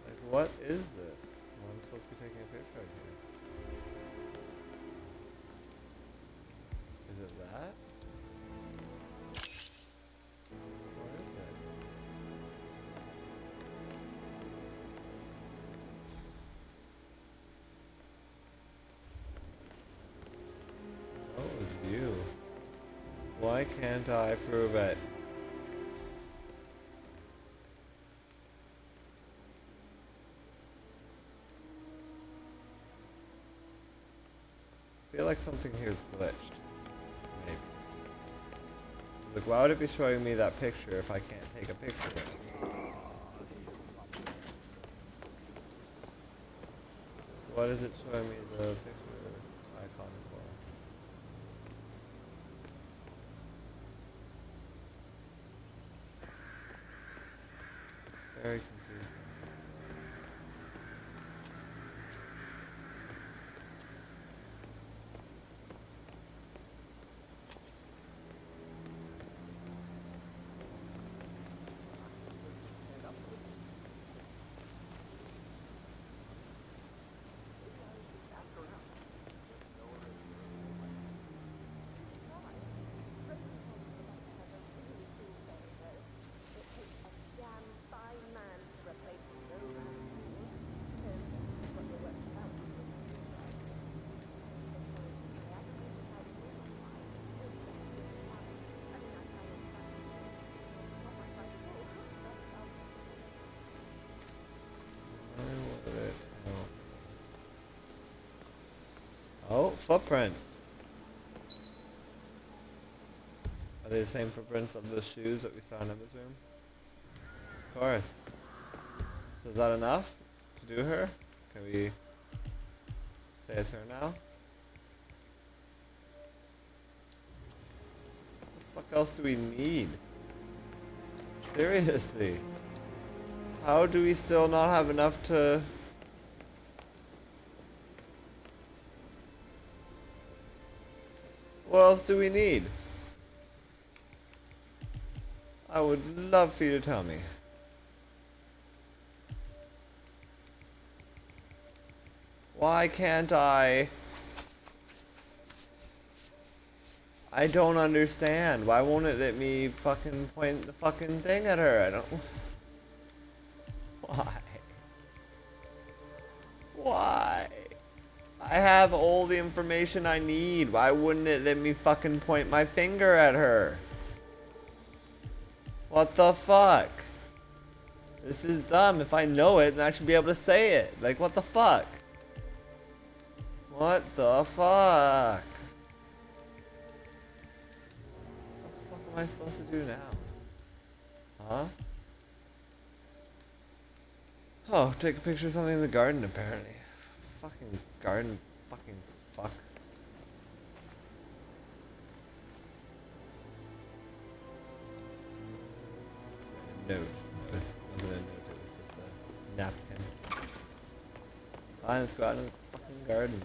Like, what is this? Well, I'm supposed to be taking a picture of here. Is it that? What is it? Oh, it's you. Why can't I prove it? I feel like something here is glitched. Maybe. Like, why would it be showing me that picture if I can't take a picture of it? What is it showing me the picture icon for? Very confusing. Oh, footprints. Are they the same footprints of the shoes that we saw in Emma's room? Of course. So is that enough to do her? Can we say it's her now? What the fuck else do we need? Seriously. How do we still not have enough to... What else do we need? I would love for you to tell me. Why can't I? I don't understand. Why won't it let me fucking point the fucking thing at her? I don't... Why? Why? I have all the information I need. Why wouldn't it let me fucking point my finger at her? What the fuck? This is dumb. If I know it, then I should be able to say it. Like, what the fuck? What the fuck? What the fuck am I supposed to do now? Huh? Oh, take a picture of something in the garden, apparently. Fucking garden, fucking fuck. Note. No, it wasn't a note, it was just a napkin. Fine, let's go out in the fucking garden.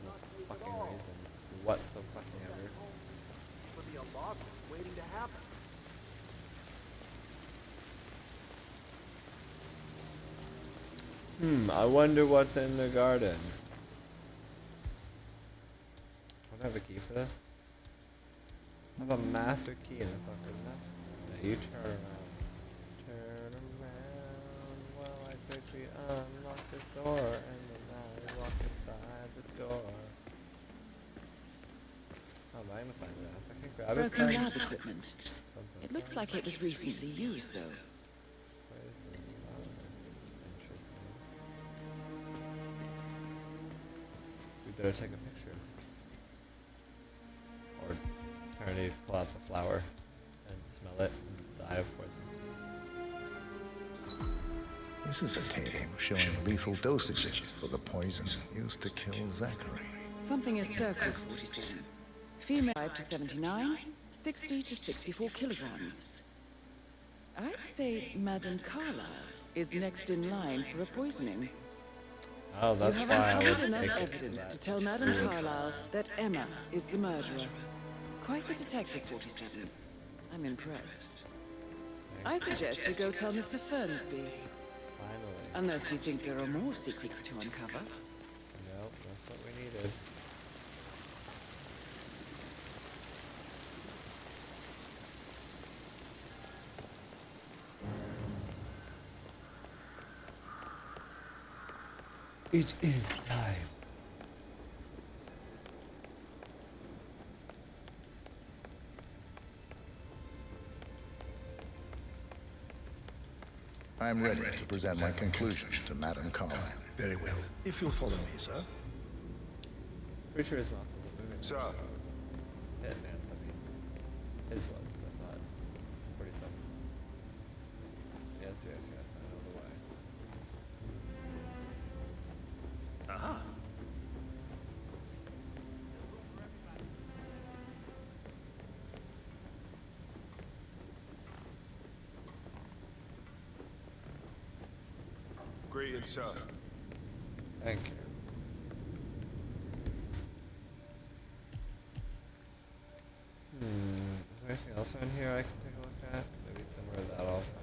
No fucking reason. What so fucking ever. Could be a lot waiting to happen. I wonder what's in the garden. Don't I have a key for this? I have a master key and it's not good enough. Now you turn around. Turn around while I quickly unlock this door and then I walk inside the door. How am I gonna find this? I can grab it. Broken lab equipment. It looks like it was recently used, though. What is this? Interesting. We better take a picture. Or apparently pull out the flower and smell it and die of poison. This is a table showing lethal dosages for the poison used to kill Zachary. Something is circled 47. Female 5 to 79, 60 to 64 kilograms. I'd say Madame Carlyle is next in line for a poisoning. Oh, that's you why have I uncovered was enough taken evidence that. to tell Madame Carlyle that Emma is the murderer. Quite the detective, 47. I'm impressed. I suggest you go tell Mr. Fernsby. Finally. Unless you think there are more secrets to uncover. Nope, that's what we needed. It is time. I'm ready to present my conclusion to Madame Carlyle. Very well. If you'll follow me, sir. Pretty sure his mouth wasn't moving. Sir. Hitman's, I mean. His was, but not 47's. Yes, yes, yes, I know the way. Aha. Greetings, sir. Thank you. Is there anything else in here I can take a look at? Maybe somewhere that I'll find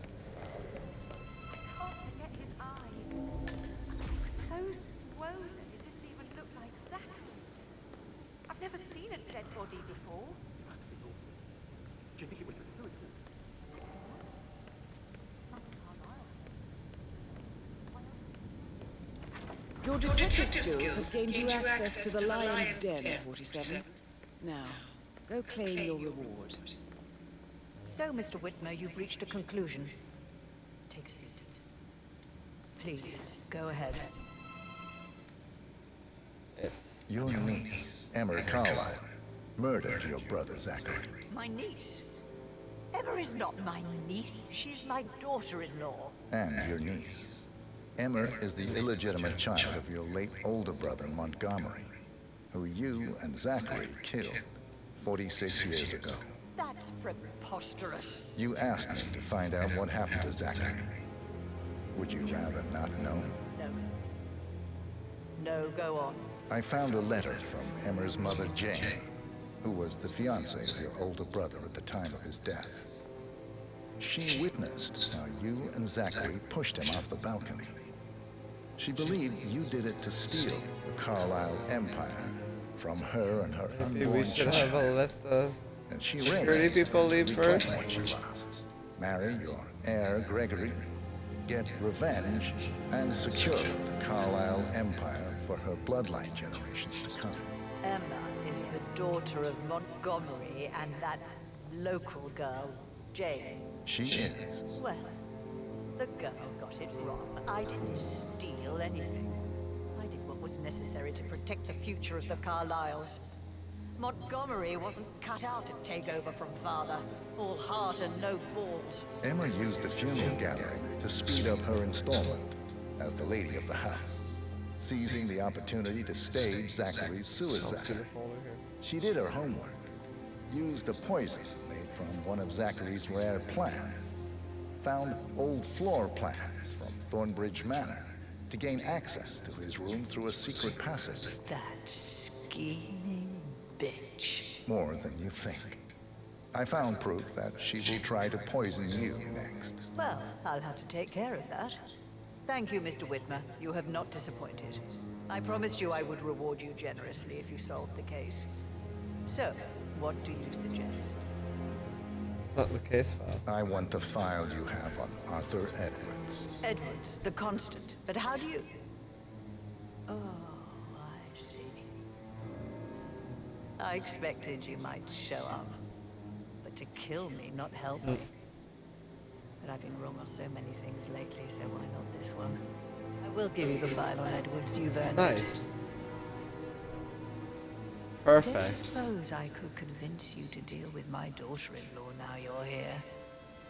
Can't forget his eyes. So swollen, it didn't even look like Zachary. I've never seen a dead body before. Do you think it was the fluid? Your detective skills have gained you access to the Lion's Den, 47. Now, go claim your reward. So, Mr. Whitmer, you've reached a conclusion. Take a seat. Please, go ahead. It's Your niece, Emma Carlyle, murdered your brother Zachary. My niece? Emma is not my niece. She's my daughter-in-law. And your niece. Emma is the illegitimate child of your late older brother Montgomery, who you and Zachary killed 46 years ago. That's preposterous. You asked me to find out what happened to Zachary. Would you rather not know? No. No, go on. I found a letter from Emma's mother, Jane, who was the fiancée of your older brother at the time of his death. She witnessed how you and Zachary pushed him off the balcony. She believed you did it to steal the Carlyle empire from her and her maybe unborn we should have child. let the And she security raised people to leave reclaim first. what she lost. Marry your heir, Gregory, get revenge, and secure the Carlyle empire for her bloodline generations to come. Emma is the daughter of Montgomery and that local girl, Jane. She is. Well, the girl got it wrong. I didn't steal anything. I did what was necessary to protect the future of the Carlyles. Montgomery wasn't cut out to take over from father. All heart and no balls. Emma used the funeral gallery to speed up her installment as the lady of the house, seizing the opportunity to stage Zachary's suicide. She did her homework, used a poison made from one of Zachary's rare plants, found old floor plans from Thornbridge Manor to gain access to his room through a secret passage. That scheming bitch. More than you think. I found proof that she will try to poison you next. Well, I'll have to take care of that. Thank you, Mr. Whitmer. You have not disappointed. I promised you I would reward you generously if you solved the case. So, what do you suggest? Not the case file. I want the file you have on Arthur Edwards. Edwards, the constant. But how do you... Oh, I see. I expected you might show up. But to kill me, not help me. But I've been wrong on so many things lately, so why not this one? I will give you the file on Edwards. You've earned it. Nice. Don't Perfect. suppose I could convince you to deal with my daughter-in-law now you're here.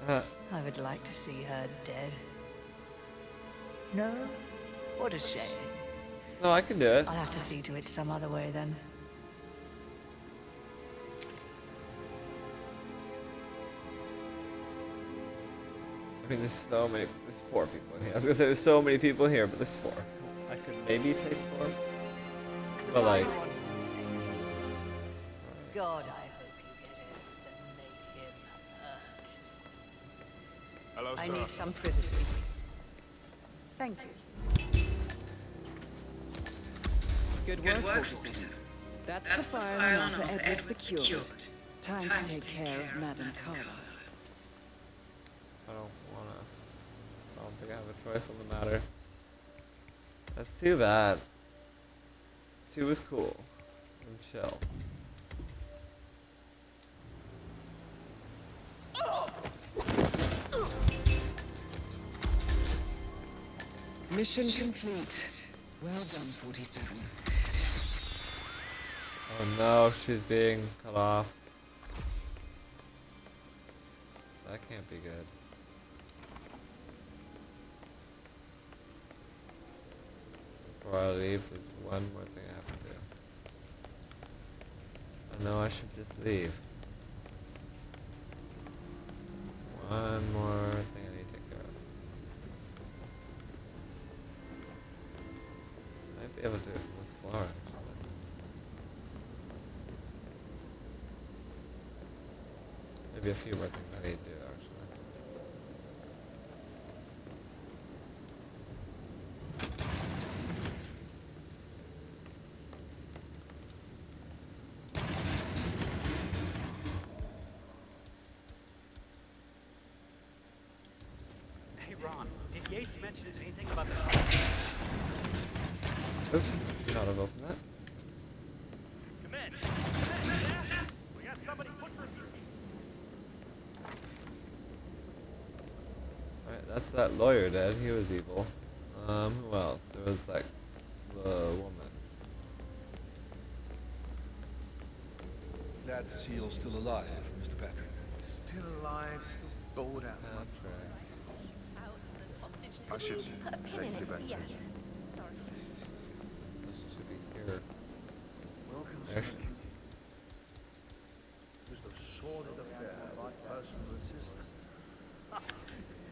I would like to see her dead. No? What a shame. No, I can do it. I'll have to see to it some other way then. I mean, there's four people in here. I was gonna say there's so many people here, but there's four. I could maybe take four. But like... God, I hope you get it and make him hurt. Hello, I sir. need some privacy. Thank you. Good work, 47. That's the file on Arthur Edwards secured. Time to take care of Madame Carlyle. I don't think I have a choice on the matter. That's too bad. She was cool and chill. Mission complete. Well done, 47. Oh no, she's being cut off. That can't be good. Before I leave, there's one more thing I have to do. I know I should just leave. There's one more thing I need to take care of. Might be able to do it from this floor, actually. Maybe a few more things I need to do, actually. Hey, Ron, did Yates mention anything about the... Oops, should not have opened that. Come in. We got somebody put for Alright, that's that lawyer dead. He was evil. Who else? There was like the woman. Glad to see you're still alive, Mr. Patrick. Still alive, still bored out. I should Put a pin in it. Yeah. Sorry. So she should be here. Welcome, There sir. she is. It was the sordid affair of my personal assistant.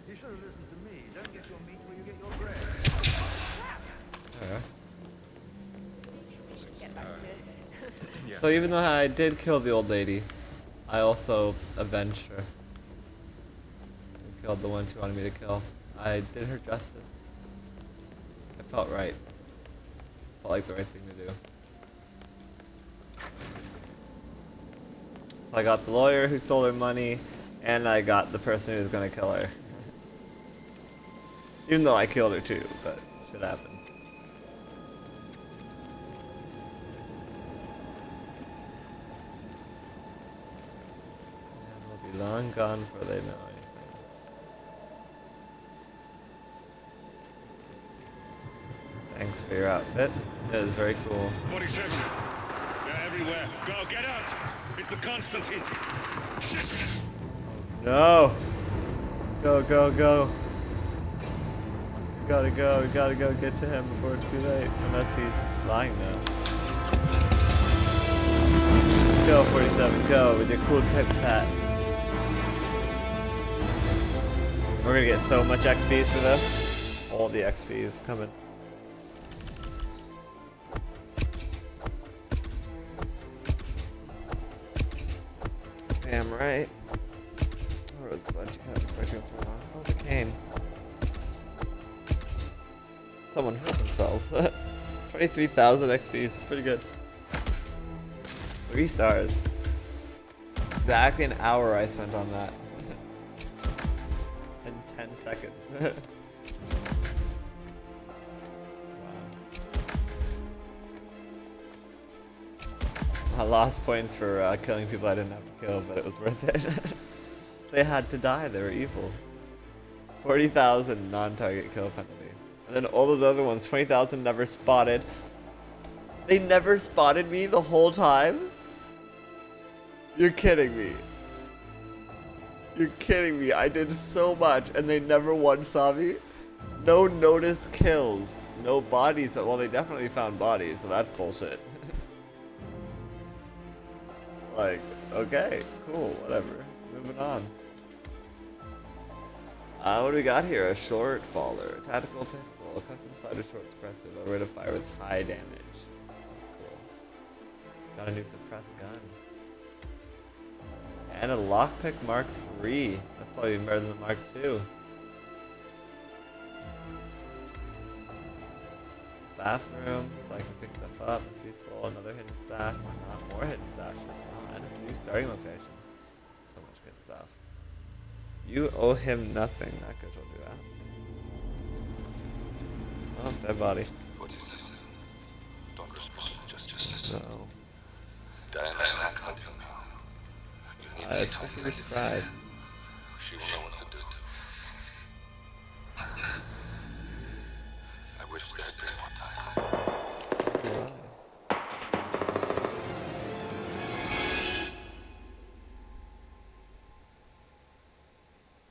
You should have listened to me. Don't get your meat where you get your bread. Okay. We should get back to it. Yeah. So even though I did kill the old lady, I also avenged her. I killed the one she wanted me to kill. I did her justice. It felt right. Felt like the right thing to do. So I got the lawyer who stole her money, and I got the person who was gonna kill her. Even though I killed her too, but shit happens. And we'll be long gone before they know anything. Thanks for your outfit. It was very cool. 47. They're everywhere. Go, get out. It's the Constantine. Shit. No! Go, go, go. We gotta go get to him before it's too late. Unless he's lying now. Go, 47, go with your cool tip hat. We're gonna get so much XPs for this. All the XPs coming. Damn right. Or it's like you kind of expecting to turn on. Oh, the cane. Someone hurt themselves. 23,000 XP. It's pretty good. 3 stars. Exactly an hour I spent on that. In 10 seconds. I lost points for killing people I didn't have to kill, but it was worth it. They had to die, they were evil. 40,000 non-target kill penalty. And then all those other ones, 20,000 never spotted. They never spotted me the whole time? You're kidding me. You're kidding me. I did so much and they never once saw me? No noticed kills. No bodies. Well, they definitely found bodies, so that's bullshit. Like, okay, cool, whatever. Moving on. What do we got here? A short baller, a tactical pistol, a custom sighted short suppressor, low rate of fire with high damage. That's cool. Got a new suppressed gun. And a lockpick Mark III. That's probably even better than the Mark II. Bathroom, so I can pick stuff up. A sea swole, another hidden stash. Why not? More hidden stashes. Wow, and a new starting location. So much good stuff. You owe him nothing. That coach will do that. Oh, dead body. 46. Don't respond. Just listen. No. Diana can't help you now. You need to It's pretty surprised. She will know what to do. I wish there had been more time. Yeah.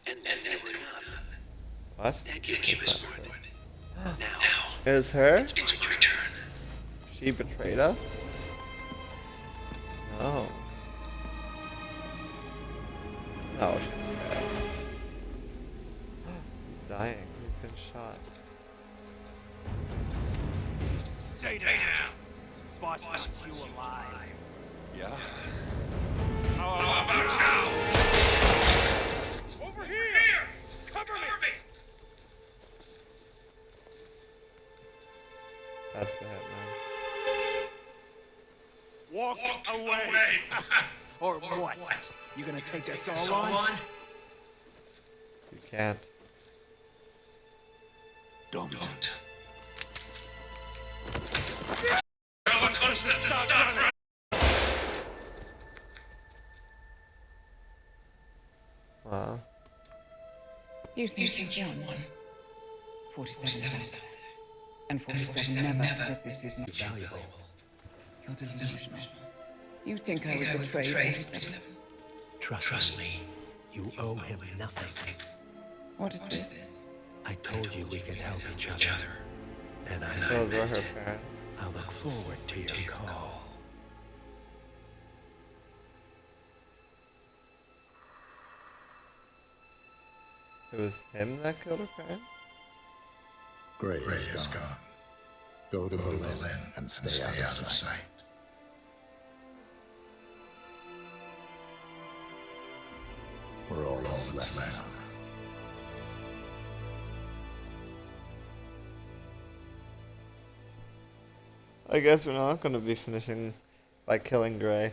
And there were none. What? Thank you, Miss Wood. Now, It was her? it's my turn. She betrayed us? No. No, she betrayed us. He's dying. He's been shot. Stay down. Boss wants you alive. Yeah? How about now? Over here! Cover me! That's the Hitman. Walk away! Or what? You gonna take us all on? You can't. Don't. No one wants to stop running! Wow. You think you've won. 47 is up. And 47 never misses his number. Valuable. You're delusional. You think I would betray 47? Trust me. You owe him nothing. What is this? I told you we could help each other. And I Those were her parents. I'll look forward to your call. It was him that killed her parents? Gray is gone. Go to Berlin and stay out of sight. We're all that's left now. I guess we're not going to be finishing by killing Gray.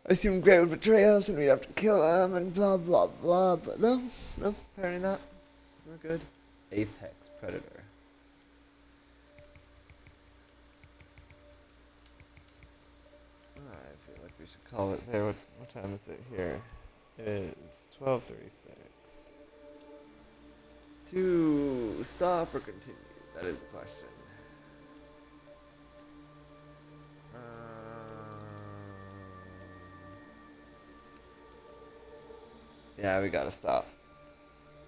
I assumed Gray would betray us and we'd have to kill him and blah blah blah, but no, apparently not. We're good. Apex Predator. I feel like we should call it there. What time is it here? It is 12:36. To stop or continue? That is the question. Yeah, we gotta stop.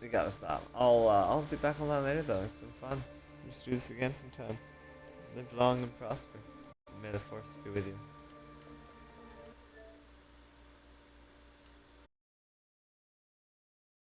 We gotta stop. I'll be back online later though. It's been fun. We should do this again sometime. Live long and prosper. May the force be with you.